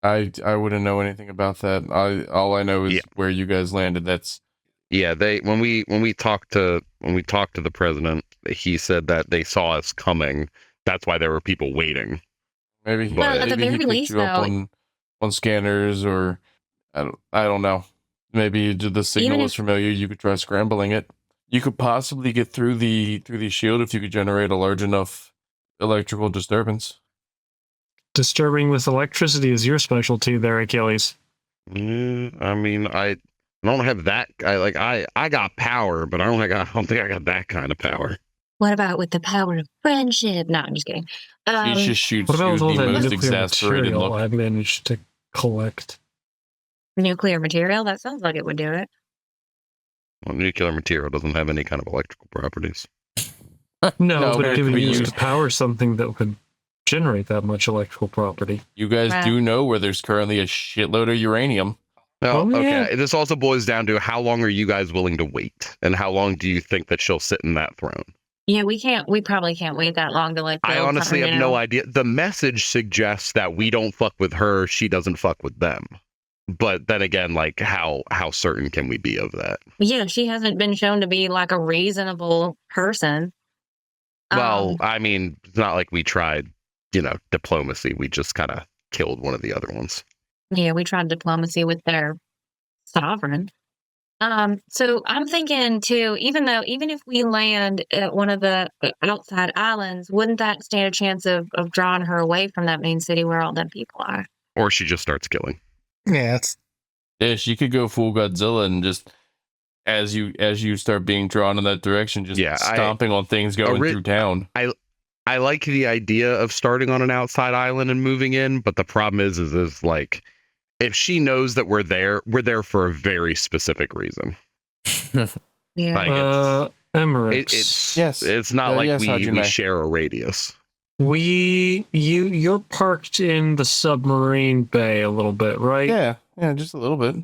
I wouldn't know anything about that. All I know is where you guys landed. That's when we talked to the president, he said that they saw us coming. That's why there were people waiting. Maybe at the very he picked least, you up on scanners, or I don't know. Maybe the signal was familiar. You could try scrambling it. You could possibly get through the shield if you could generate a large enough electrical disturbance. Disturbing with electricity is your specialty there, Achilles. I mean, I don't have that. I got power, but I don't think I got that kind of power. What about with the power of friendship? No, I'm just kidding. He just shoots what about you all the that most nuclear exasperated material look. I managed to collect? Nuclear material? That sounds like it would do it. Well, nuclear material doesn't have any kind of electrical properties. No, but it could be used used to power something that could generate that much electrical property. You guys do know where there's currently a shitload of uranium. No, Oh, okay. yeah. This also boils down to how long are you guys willing to wait, and how long do you think that she'll sit in that throne? Yeah, we probably can't wait that long to like. I honestly have no idea. The message suggests that we don't fuck with her, she doesn't fuck with them. But then again, like how certain can we be of that? Yeah, she hasn't been shown to be like a reasonable person. Well, I mean, it's not like we tried, diplomacy. We just kind of killed one of the other ones. Yeah, we tried diplomacy with their sovereign. So I'm thinking too, even if we land at one of the outside islands, wouldn't that stand a chance of drawing her away from that main city where all them people are? Or she just starts killing. Yeah, she could go full Godzilla and just as you start being drawn in that direction, just stomping on things going through town. I like the idea of starting on an outside island and moving in, but the problem is like, if she knows that we're there for a very specific reason. Yeah. Like Emirates. it's not like we may. share a radius. You're parked in the submarine bay a little bit, right? Yeah, just a little bit.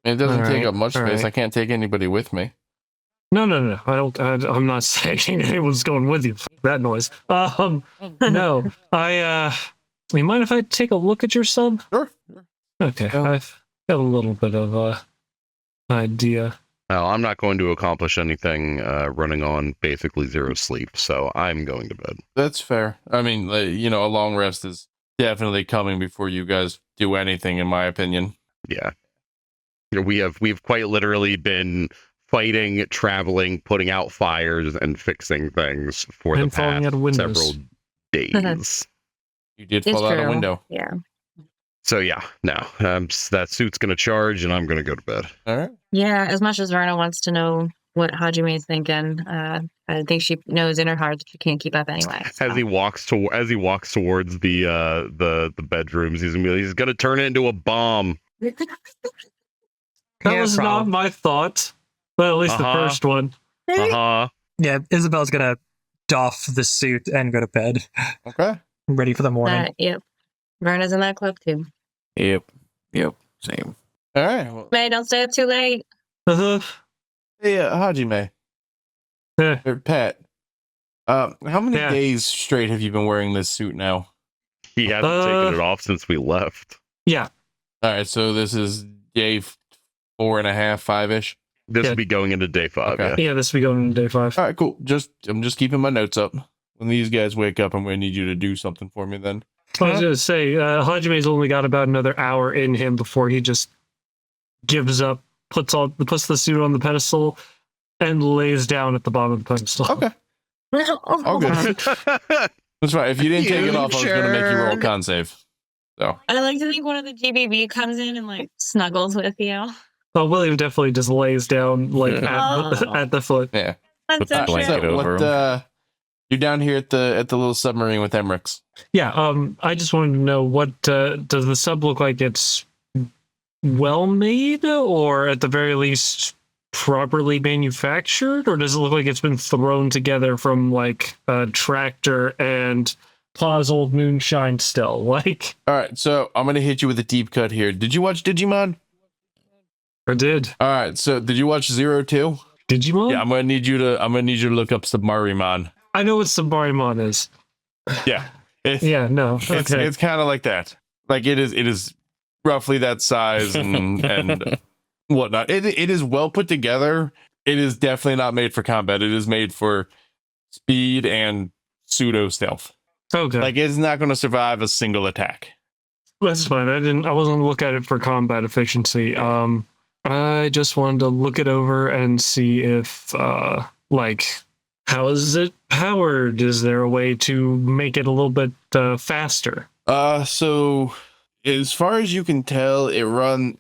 It doesn't take up much space. I can't take anybody with me. No. I'm not saying anyone's going with you. That noise. No. You mind if I take a look at your sub? Sure. Okay. Yeah. I've got a little bit of idea. Well, I'm not going to accomplish anything running on basically zero sleep, so I'm going to bed. That's fair. I mean, a long rest is definitely coming before you guys do anything, in my opinion. Yeah. We've quite literally been fighting, traveling, putting out fires, and fixing things for the past several days. You did fall out a window. Yeah. So yeah, no, that suit's gonna charge, and I'm gonna go to bed. All right. Yeah, as much as Verna wants to know what Hajime's thinking, I think she knows in her heart that she can't keep up anyway. So. As he walks towards the bedrooms, he's gonna turn it into a bomb. That was not my thought, but at least the first one. Uh-huh. Yeah, Isabel's gonna doff the suit and go to bed. Okay. Ready for the morning. Yep. Verna's in that club too. Yep. Same. All right. Well, May, don't stay up too late. Uh-huh. hey, Hajime. Yeah. Or Pat. How many Yeah. days straight have you been wearing this suit now? He hasn't taken it off since we left. Yeah. All right, so this is day 4.5, 5-ish. This Yeah. will be going into day 5. Okay. Yeah, this will be going into day 5. All right, cool. I'm just keeping my notes up. When these guys wake up, I'm going to need you to do something for me then. I was going to say, Hajime's only got about another hour in him before he just gives up, puts the suit on the pedestal, and lays down at the bottom of the pedestal. Okay. All good. That's right. If you didn't take it off, I was going to make you roll a con save. So I like to think one of the GBB comes in and like snuggles with you. Oh, William definitely just lays down like at the foot. yeah. That's Put the so blanket cute. over him. You're down here at the little submarine with Emmerich's. Yeah. I just wanted to know, what does the sub look like? It's well made, or at the very least properly manufactured, or does it look like it's been thrown together from like a tractor and Pa's old moonshine still? Like, All right, so I'm gonna hit you with a deep cut here. Did you watch Digimon? I did. All right, so did you watch Zero 2? Digimon? Yeah, I'm gonna need you to look up Submarimon. I know what Submarimon is. Yeah. Yeah, no. Okay. It's kind of like that. Like it is roughly that size and whatnot. It is well put together. It is definitely not made for combat. It is made for speed and pseudo stealth. Okay. Like it's not going to survive a single attack. That's fine. I wasn't looking at it for combat efficiency. I just wanted to look it over and see if like, how is it powered? Is there a way to make it a little bit faster? So as far as you can tell,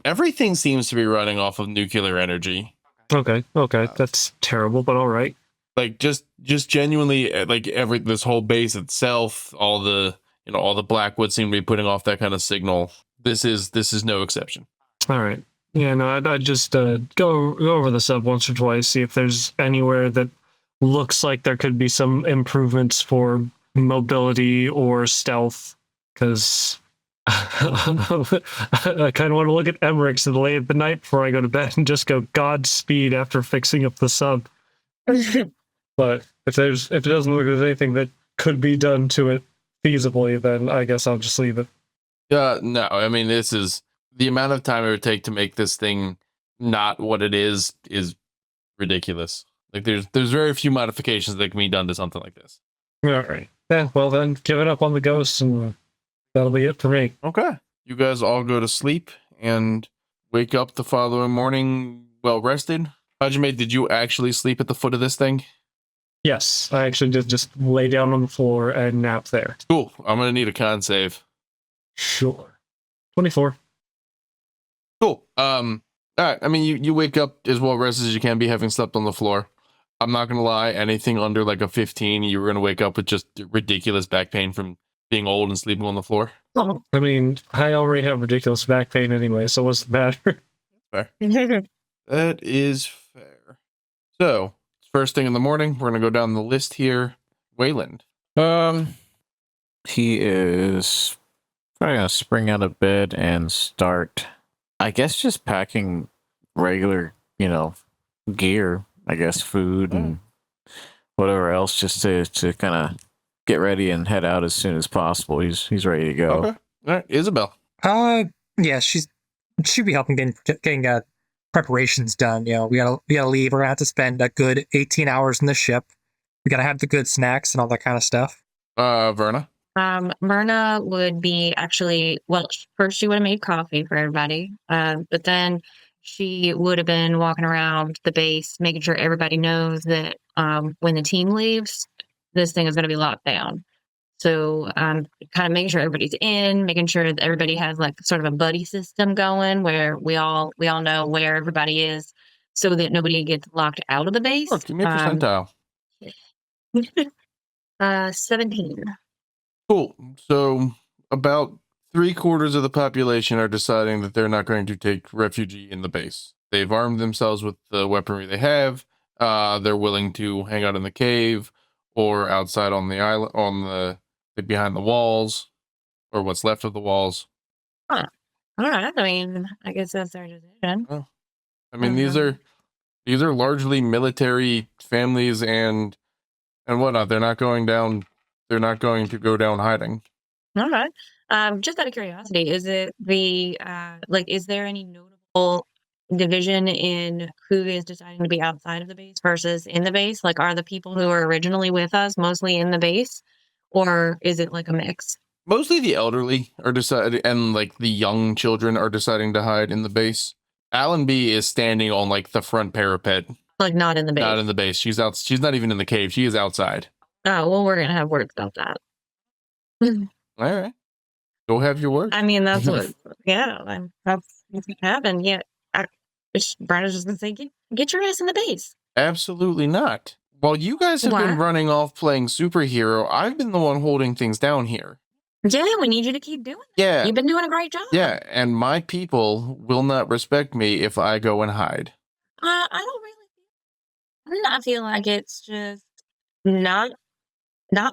everything seems to be running off of nuclear energy. Okay. That's terrible, but all right. Like just genuinely, like this whole base itself, all the Blackwood seem to be putting off that kind of signal. This is no exception. All right. Yeah, no, I'd just go over the sub once or twice, see if there's anywhere that looks like there could be some improvements for mobility or stealth, because I kind of want to look at Emmerich's and lay at the night before I go to bed and just go Godspeed after fixing up the sub. But if it doesn't look like there's anything that could be done to it feasibly, then I guess I'll just leave it. No, I mean, this is the amount of time it would take to make this thing not what it is ridiculous. Like there's very few modifications that can be done to something like this. All right. Yeah, well then, give it up on the ghosts, and that'll be it for me. Okay. You guys all go to sleep and wake up the following morning well rested. Hajime, did you actually sleep at the foot of this thing? Yes, I actually did just lay down on the floor and nap there. Cool. I'm gonna need a con save. Sure. 24. Cool. All right. I mean, you wake up as well rested as you can be, having slept on the floor. I'm not gonna lie. Anything under like a 15, you were gonna wake up with just ridiculous back pain from being old and sleeping on the floor. I mean, I already have ridiculous back pain anyway, so what's the matter? Fair. That is fair. So, first thing in the morning, we're gonna go down the list here. Wayland. He is probably gonna spring out of bed and start, I guess, just packing regular, gear. I guess food and whatever else, just to kind of get ready and head out as soon as possible. He's ready to go. Okay. All right, Isabel. Yeah, she'd be helping getting preparations done. We gotta leave. We're gonna have to spend a good 18 hours in the ship. We gotta have the good snacks and all that kind of stuff. Verna. Verna would be first she would have made coffee for everybody. But then she would have been walking around the base, making sure everybody knows that when the team leaves, this thing is going to be locked down. So kind of making sure everybody's in, making sure that everybody has like sort of a buddy system going where we all know where everybody is, so that nobody gets locked out of the base. Look, give me a percentile. 17. Cool. So about 3/4 of the population are deciding that they're not going to take refugee in the base. They've armed themselves with the weaponry they have. They're willing to hang out in the cave or outside on the island, on the behind the walls, or what's left of the walls. All right. I mean, I guess that's their decision. I mean, these are largely military families and whatnot. They're not going down. They're not going to go down hiding. All right. Just out of curiosity, is it the is there any notable division in who is deciding to be outside of the base versus in the base? Like, are the people who were originally with us mostly in the base, or is it like a mix? Mostly the elderly are deciding, and like the young children are deciding to hide in the base. Alenbee is standing on like the front parapet. Like, not in the base. Not in the base. She's out. She's not even in the cave. She is outside. Oh, well, we're gonna have words about that. All right. Go have your word. I mean, that's what. Yeah, that's what's gonna happen. Yeah, Brenna's just gonna say, get your ass in the base. Absolutely not. While you guys have been running off playing superhero, I've been the one holding things down here. Yeah, we need you to keep doing that. Yeah. You've been doing a great job. Yeah, and my people will not respect me if I go and hide. I feel like it's just not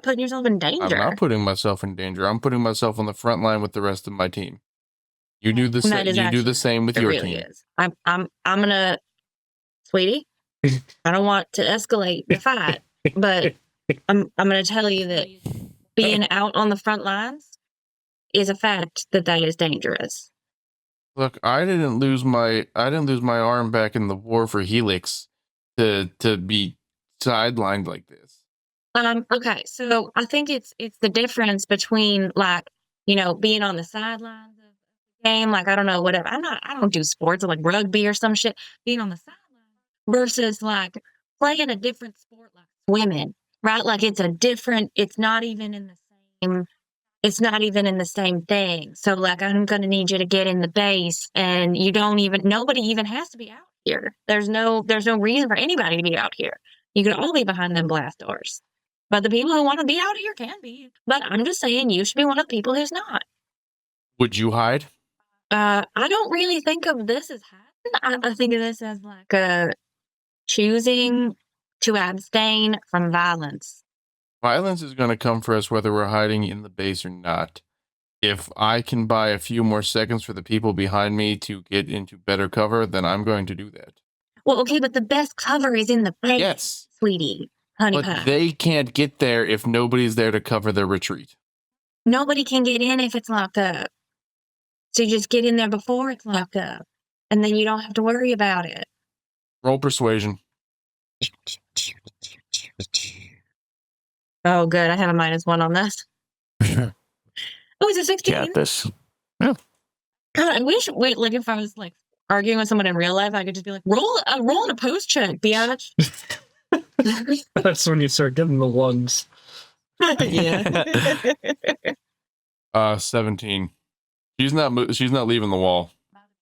putting yourself in danger. I'm not putting myself in danger. I'm putting myself on the front line with the rest of my team. You do the same. You do the same with your team. Is. I'm gonna, sweetie. I don't want to escalate the fight, but I'm gonna tell you that being out on the front lines is a fact that is dangerous. Look, I didn't lose my arm back in the war for Helix to be sidelined like this. Okay, so I think it's the difference between, like, being on the sidelines of the game, like, I don't know, whatever. I don't do sports like rugby or some shit. Being on the sidelines versus like playing a different sport like swimming, right? Like, it's not even in the same thing. So, like, I'm going to need you to get in the base, and nobody even has to be out here. There's no reason for anybody to be out here. You can all be behind them blast doors. But the people who want to be out here can be. But I'm just saying, you should be one of the people who's not. Would you hide? I don't really think of this as hiding. I think of this as like choosing to abstain from violence. Violence is going to come for us whether we're hiding in the base or not. If I can buy a few more seconds for the people behind me to get into better cover, then I'm going to do that. Well, okay, but the best cover is in the base, yes, sweetie. Honey but pie. They can't get there if nobody's there to cover their retreat. Nobody can get in if it's locked up. So you just get in there before it's locked up, and then you don't have to worry about it. Roll persuasion. Oh, good. I have a -1 on this. Oh, it's a 16. Got this. God, I wish. Wait, like, if I was like arguing with someone in real life, I could just be like, roll an opposed check, biatch. That's when you start getting the ones. Yeah. 17. She's not leaving the wall.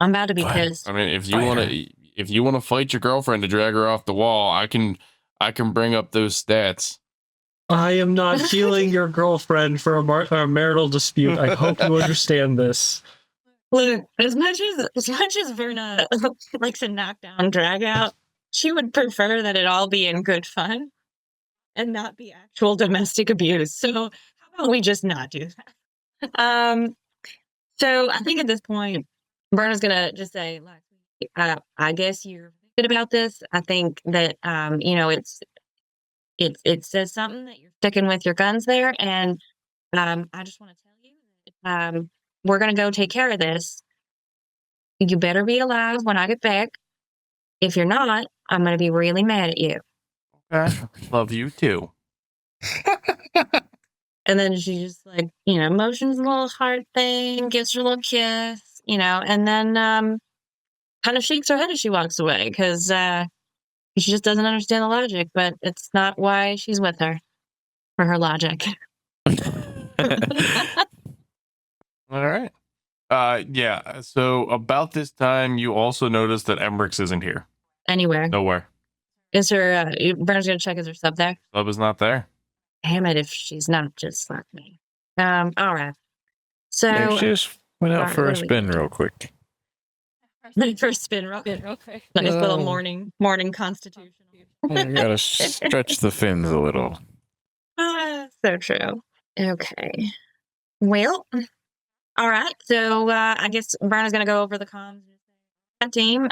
I'm about to be pissed. I mean, if you want to fight your girlfriend to drag her off the wall, I can bring up those stats. I am not healing your girlfriend for a marital dispute. I hope you understand this. Look, as much as Verna likes to knock down, drag out, she would prefer that it all be in good fun and not be actual domestic abuse. So how about we just not do that? So I think at this point, Verna's gonna just say, like, I guess you're good about this. I think that it says something that you're sticking with your guns there, and I just want to tell you that we're gonna go take care of this. You better be alive when I get back. If you're not, I'm gonna be really mad at you. Okay. Love you too. And then she just, like, motions a little heart thing, gives her a little kiss, and then kind of shakes her head as she walks away, because she just doesn't understand the logic, but it's not why she's with her, for her logic. All right. Yeah. So about this time, you also notice that Emrix isn't here. Anywhere. Nowhere. Is her, Bernard's gonna check, is her sub there? Sub is not there. Damn it, if she's not, just like me. All right. So Yeah, she just went out for a spin real quick. First spin real quick. Nice little morning constitutional. You gotta stretch the fins a little. So true. Okay. Well, all right. So I guess Brian is going to go over the comms. Team,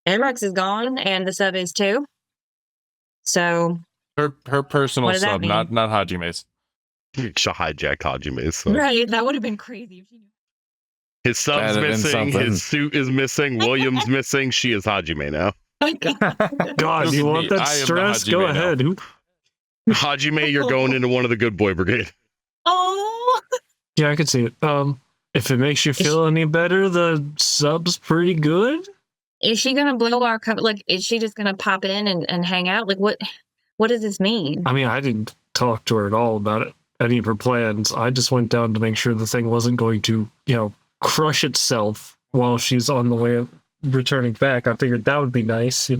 Emrex is gone, and the sub is too. So Her personal What does that sub, mean? not Hajime's. She'll hijack Hajime's. So. right, that would have been crazy if she knew. His sub's That'd have been missing. something. His suit is missing. William's missing. She is Hajime now. God, Look you at want me. that I am the stress? Go Hajime now. ahead. Hajime, you're going into one of the good boy brigade. Oh, Yeah, I can see it. If it makes you feel any better, the sub's pretty good. is she gonna blow our cover? Like, is she just gonna pop in and hang out? Like, what does this mean? I mean, I didn't talk to her at all about it, any of her plans. I just went down to make sure the thing wasn't going to, crush itself while she's on the way of returning back. I figured that would be nice, of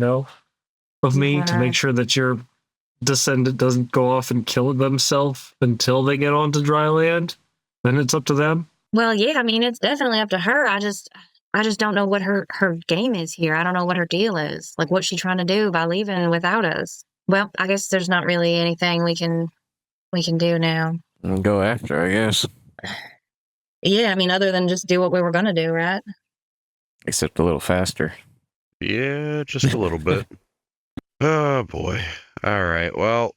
me to Yeah. make sure that your descendant doesn't go off and kill themselves until they get onto dry land. Then it's up to them. Well, yeah, I mean, it's definitely up to her. I just don't know what her game is here. I don't know what her deal is. Like, what's she trying to do by leaving without us? Well, I guess there's not really anything we can do now. Go after, I guess. Yeah, I mean, other than just do what we were gonna do, right? Except a little faster. Yeah, just a little bit. Oh boy. All right. Well,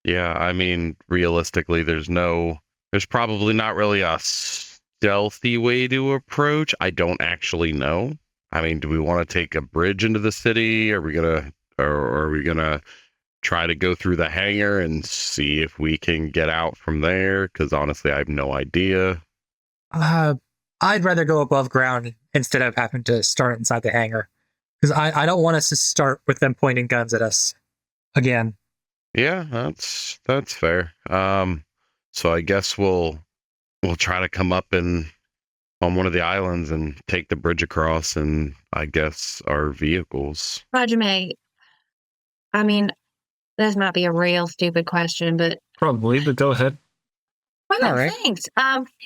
yeah, I mean, realistically, there's probably not really a stealthy way to approach. I don't actually know. I mean, do we want to take a bridge into the city? Are we gonna try to go through the hangar and see if we can get out from there? Because honestly, I have no idea. I'd rather go above ground instead of having to start inside the hangar. Because I don't want us to start with them pointing guns at us again. Yeah, that's fair. So I guess we'll try to come up on one of the islands and take the bridge across, and I guess our vehicles. Roger May, I mean, this might be a real stupid question, but Probably, but go ahead. All right. thanks.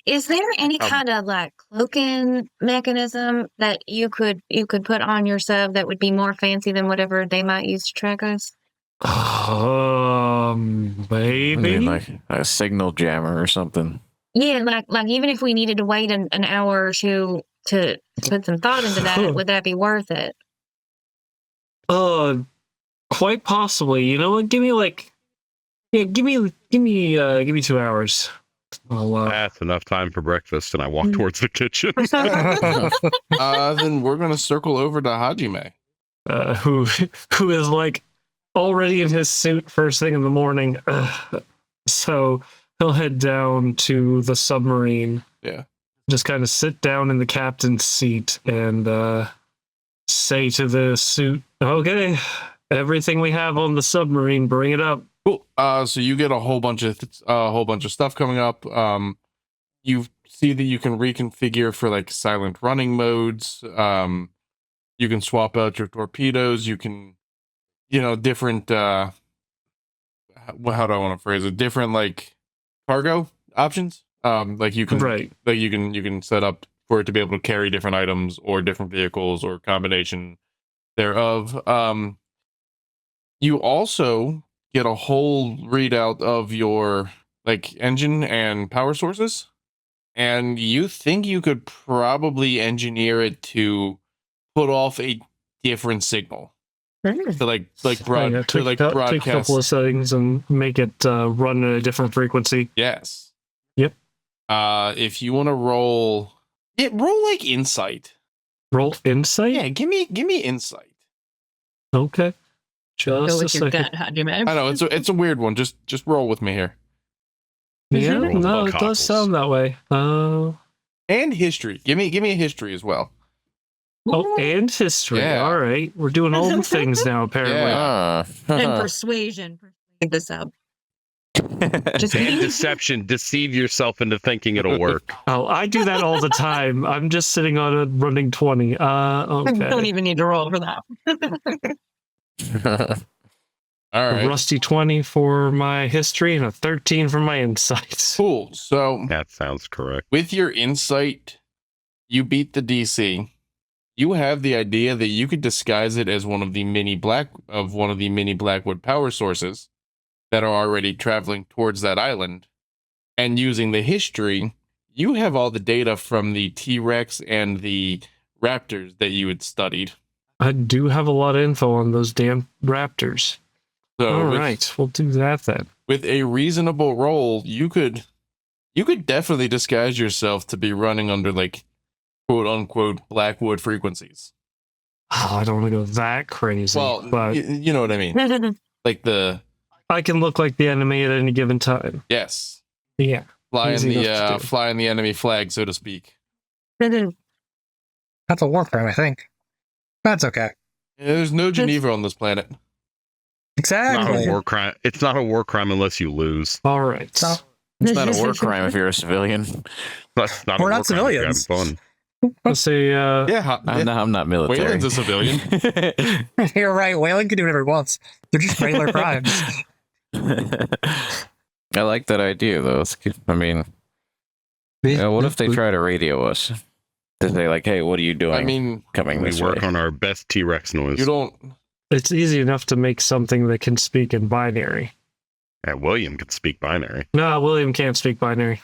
Is there any kind of like cloaking mechanism that you could put on your sub that would be more fancy than whatever they might use to track us? I Maybe. mean, like a signal jammer or something. Yeah, like even if we needed to wait an hour or two to put some thought into that, would that be worth it? Quite possibly. You know what? Give me 2 hours. That's enough time for breakfast, and I walk towards the kitchen. Then we're gonna circle over to Hajime. Who is like already in his suit first thing in the morning. So he'll head down to the submarine. Yeah. Just kind of sit down in the captain's seat and say to the suit, "Okay, everything we have on the submarine, bring it up." Cool. So you get a whole bunch of stuff coming up. You see that you can reconfigure for like silent running modes. You can swap out your torpedoes. You can, different. How do I want to phrase it? Different like cargo options. Like you can you can set up for it to be able to carry different items or different vehicles or combination thereof. You also get a whole readout of your like engine and power sources, and you think you could probably engineer it to put off a different signal to Take a couple broadcast. of settings and make it run at a different frequency. Yes. Yep. If you want to roll like insight. Roll insight. Yeah, give me insight. Okay. Go Just a with your second. gut, Hajime. I know it's a weird one. Just roll with me here. Yeah, Roll with no, bug it does cockles. sound that way. And history. Give me a history as well. Oh, and history. Yeah. All right, we're doing all the things now. Apparently. Yeah. And persuasion. Persuade this up. Just And deception. Deceive yourself into thinking it'll work. Oh, I do that all the time. I'm just sitting on a running 20. don't Okay. even need to roll for that. All A right. rusty 20 for my history and a 13 for my insights. Cool. So That sounds correct. with your insight, you beat the DC. You have the idea that you could disguise it as one of the mini Blackwood power sources, that are already traveling towards that island. And using the history, you have all the data from the T-Rex and the raptors that you had studied. I do have a lot of info on those damn raptors. So All with, right, we'll do that then. with a reasonable roll, you could definitely disguise yourself to be running under like quote unquote Blackwood frequencies. Oh, I don't want to go that crazy. Well, but you know what I mean. Like I can look like the enemy at any given time. yes, Yeah. flying Easy enough to do. flying the enemy flag, so to speak. That's a war crime, I think. That's okay. Yeah, there's no Geneva on this planet. Not Exactly. a war crime. It's not a war crime unless you lose. All right. So, It's not a war crime if you're a civilian. That's not We're a war not crime if you're civilians. having fun. Let's say, Yeah, I'm not military. Waylon's a civilian. you're right. Whaling can do whatever he wants. They're just regular crimes. I like that idea, though. It's good. I mean, what if they try to radio us? To say, like, hey, what are you doing I mean, coming We this work way? on our best T-Rex noise. you don't. it's easy enough to make something that can speak in binary. Yeah, William can speak binary. No, William can't speak binary.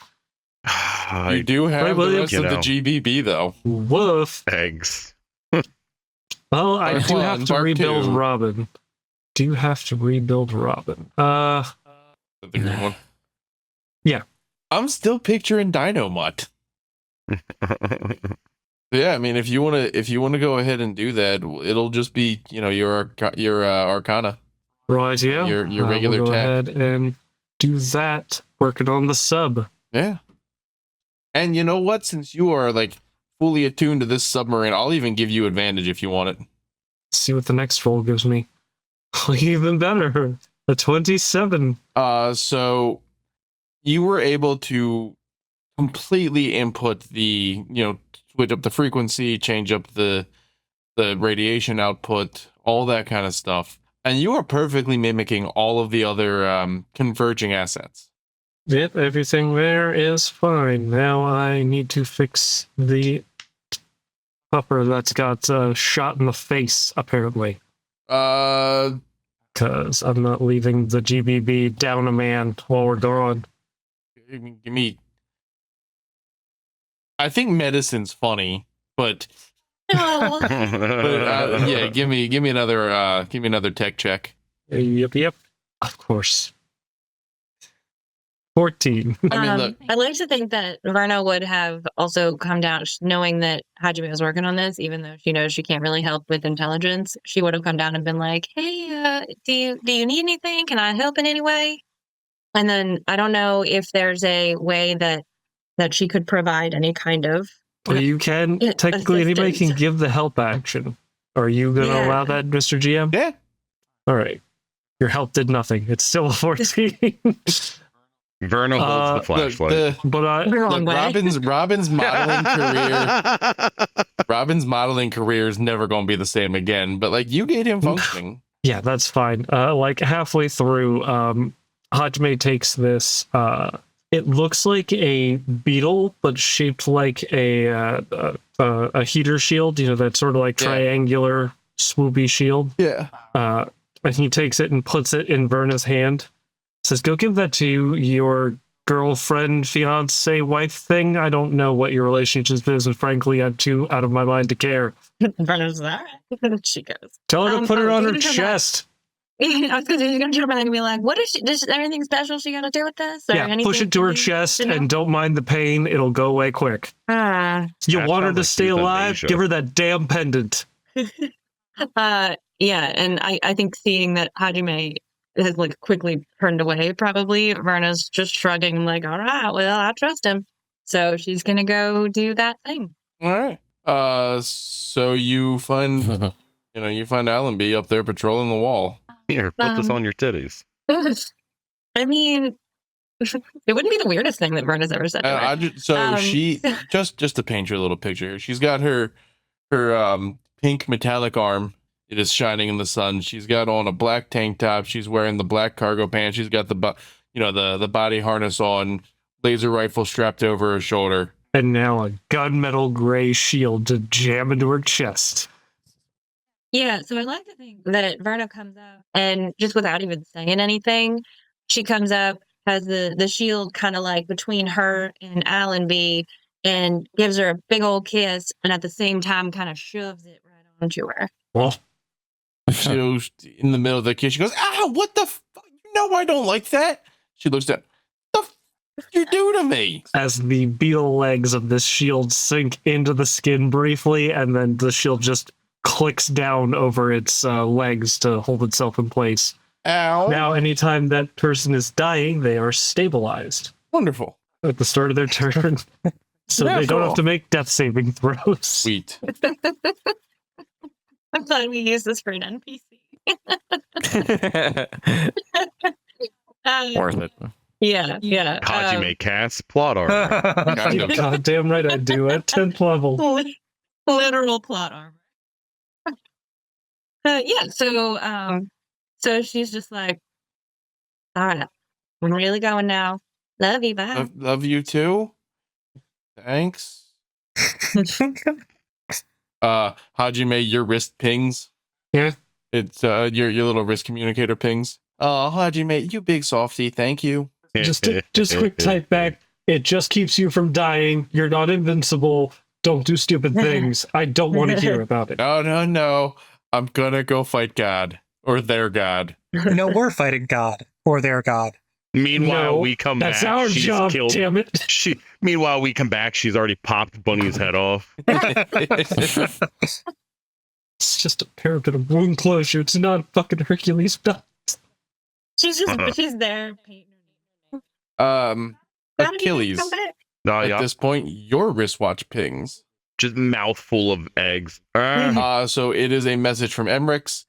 You do have the William, rest you of the know. GBB though. Woof. Eggs. Well, I Mark do one, have to Mark rebuild two. Robin. Do have to rebuild Robin. The green one. Yeah. I'm still picturing Dino Mutt. Yeah, I mean, if you wanna go ahead and do that, it'll just be your Arcana. Right, yeah. Your regular we'll go tech. ahead and do that. Working on the sub. Yeah. And you know what? Since you are like fully attuned to this submarine, I'll even give you advantage if you want it. See what the next roll gives me. Even better. A 27. So you were able to completely input the, switch up the frequency, change up the radiation output, all that kind of stuff. And you are perfectly mimicking all of the other converging assets. Yep, everything there is fine. Now I need to fix the pupper that's got shot in the face, apparently. Because I'm not leaving the GBB down a man while we're gone. Give me. I think medicine's funny, but No. yeah, give me another tech check. Yep. Of course. 14. I mean, look, I'd like to think that Verna would have also come down knowing that Hajime was working on this, even though she knows she can't really help with intelligence. She would have come down and been like, "Hey, do you need anything? Can I help in any way?" And then I don't know if there's a way that she could provide any kind of. You can, technically, anybody can assistance. give the help action. Are you going to Yeah. allow that, Mr. GM? Yeah. All right. Your help did nothing. It's still a 14. Verna holds the flashlight. But I, Wrong way. Robin's modeling career is never going to be the same again. But like you get him functioning. yeah, that's fine. Like halfway through, Hajime takes this. It looks like a beetle, but shaped like a heater shield. That sort of like triangular swoopy shield. Yeah. And he takes it and puts it in Verna's hand. Says, "Go give that to your girlfriend, fiance, wife thing. I don't know what your relationship is, and frankly, I'm too out of my mind to care." Verna's all right. She goes. Tell her to put it on her even from that- chest. I was going to say, she's going to turn back and be like, "What is she? Does anything special she got to do with this? Or Yeah, anything push it to her you chest should know?" and don't mind the pain. It'll go away quick. You That want her sounds to like stay alive? euthanasia. Give her that damn pendant. Yeah, and I think seeing that Hajime has like quickly turned away, probably Verna's just shrugging, like, "All right, well, I trust him." So she's gonna go do that thing. All right. So you find Alenbee up there patrolling the wall. Here, put this on your titties. I mean, it wouldn't be the weirdest thing that Verna's ever said to her. She just to paint you a little picture here. She's got her pink metallic arm. It is shining in the sun. She's got on a black tank top. She's wearing the black cargo pants. She's got the body harness on, laser rifle strapped over her shoulder. And now a gunmetal gray shield to jam into her chest. Yeah, so I like to think that Verna comes up and just without even saying anything, she comes up, has the shield kind of like between her and Alenbee, and gives her a big old kiss, and at the same time kind of shoves it right onto her. Well, So in the middle of the kiss, she goes, "Ah, what the fuck? You know I don't like that." She looks down. The fuck you do to me? as the beetle legs of this shield sink into the skin briefly, and then the shield just clicks down over its legs to hold itself in place. Ow. Now, anytime that person is dying, they are stabilized Wonderful. at the start of their turn. So they don't have to make death saving throws. Sweet. I'm glad we use this for an NPC. Worth it. Yeah. Hajime casts plot armor. Kind of. Goddamn right I do at 10th level. Literal plot armor. So she's just like, all right, I'm really going now. Love you, bye. Love you too. Thanks. Hajime, your wrist pings. Yeah. It's your little wrist communicator pings. Oh, Hajime, you big softy. Thank you. Just quick type back. It just keeps you from dying. You're not invincible. Don't do stupid things. I don't want to hear about it. No. I'm gonna go fight God or their God. No, we're fighting God or their God. Meanwhile, No, we come That's back. our She's job, killed. damn it. Meanwhile, we come back. She's already popped Bunny's head off. It's just a parapet of wound closure. It's not fucking Hercules belt. She's there. painting her nails. Achilles. Come back. Oh, At yeah. this point, your wristwatch pings. Just mouthful of eggs. So it is a message from Emrix.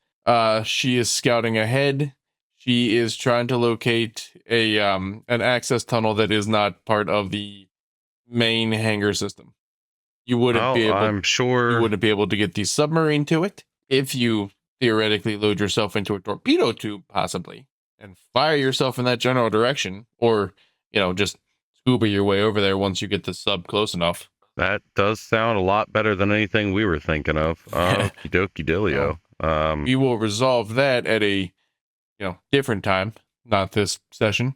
She is scouting ahead. She is trying to locate an access tunnel that is not part of the main hangar system. You wouldn't be able. I'm sure. You wouldn't be able to get the submarine to it if you theoretically load yourself into a torpedo tube, possibly, and fire yourself in that general direction, or just scuba your way over there once you get the sub close enough. That does sound a lot better than anything we were thinking of. Okie dokie dealio. We will resolve that at a different time, not this session,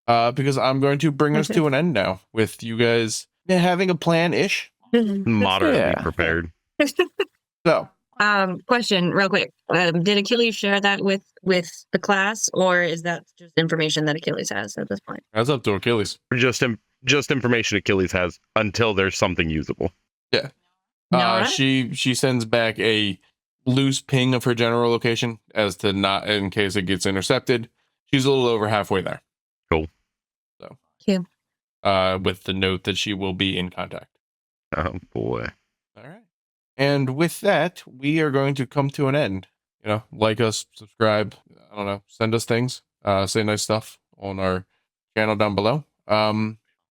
because I'm going to bring us to an end now with you guys having a plan-ish. Moderately Yeah. prepared. So, Question real quick. Did Achilles share that with the class, or is that just information that Achilles has at this point? that's up to Achilles. Just information Achilles has until there's something usable. Alright. She sends back a loose ping of her general location as to not in case it gets intercepted. She's a little over halfway there. Cool. So, Cute. with the note that she will be in contact. Oh boy. All right. And with that, we are going to come to an end. Like us, subscribe, I don't know, send us things, say nice stuff on our channel down below.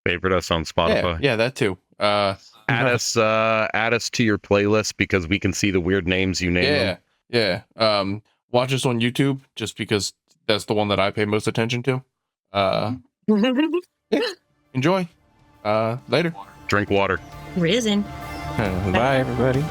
Favorite us on Spotify. Yeah, that too. Add us to your playlist because we can see the weird names you name them. Yeah. Watch us on YouTube just because that's the one that I pay most attention to. Enjoy. Later. Drink water. Risen. Bye, everybody.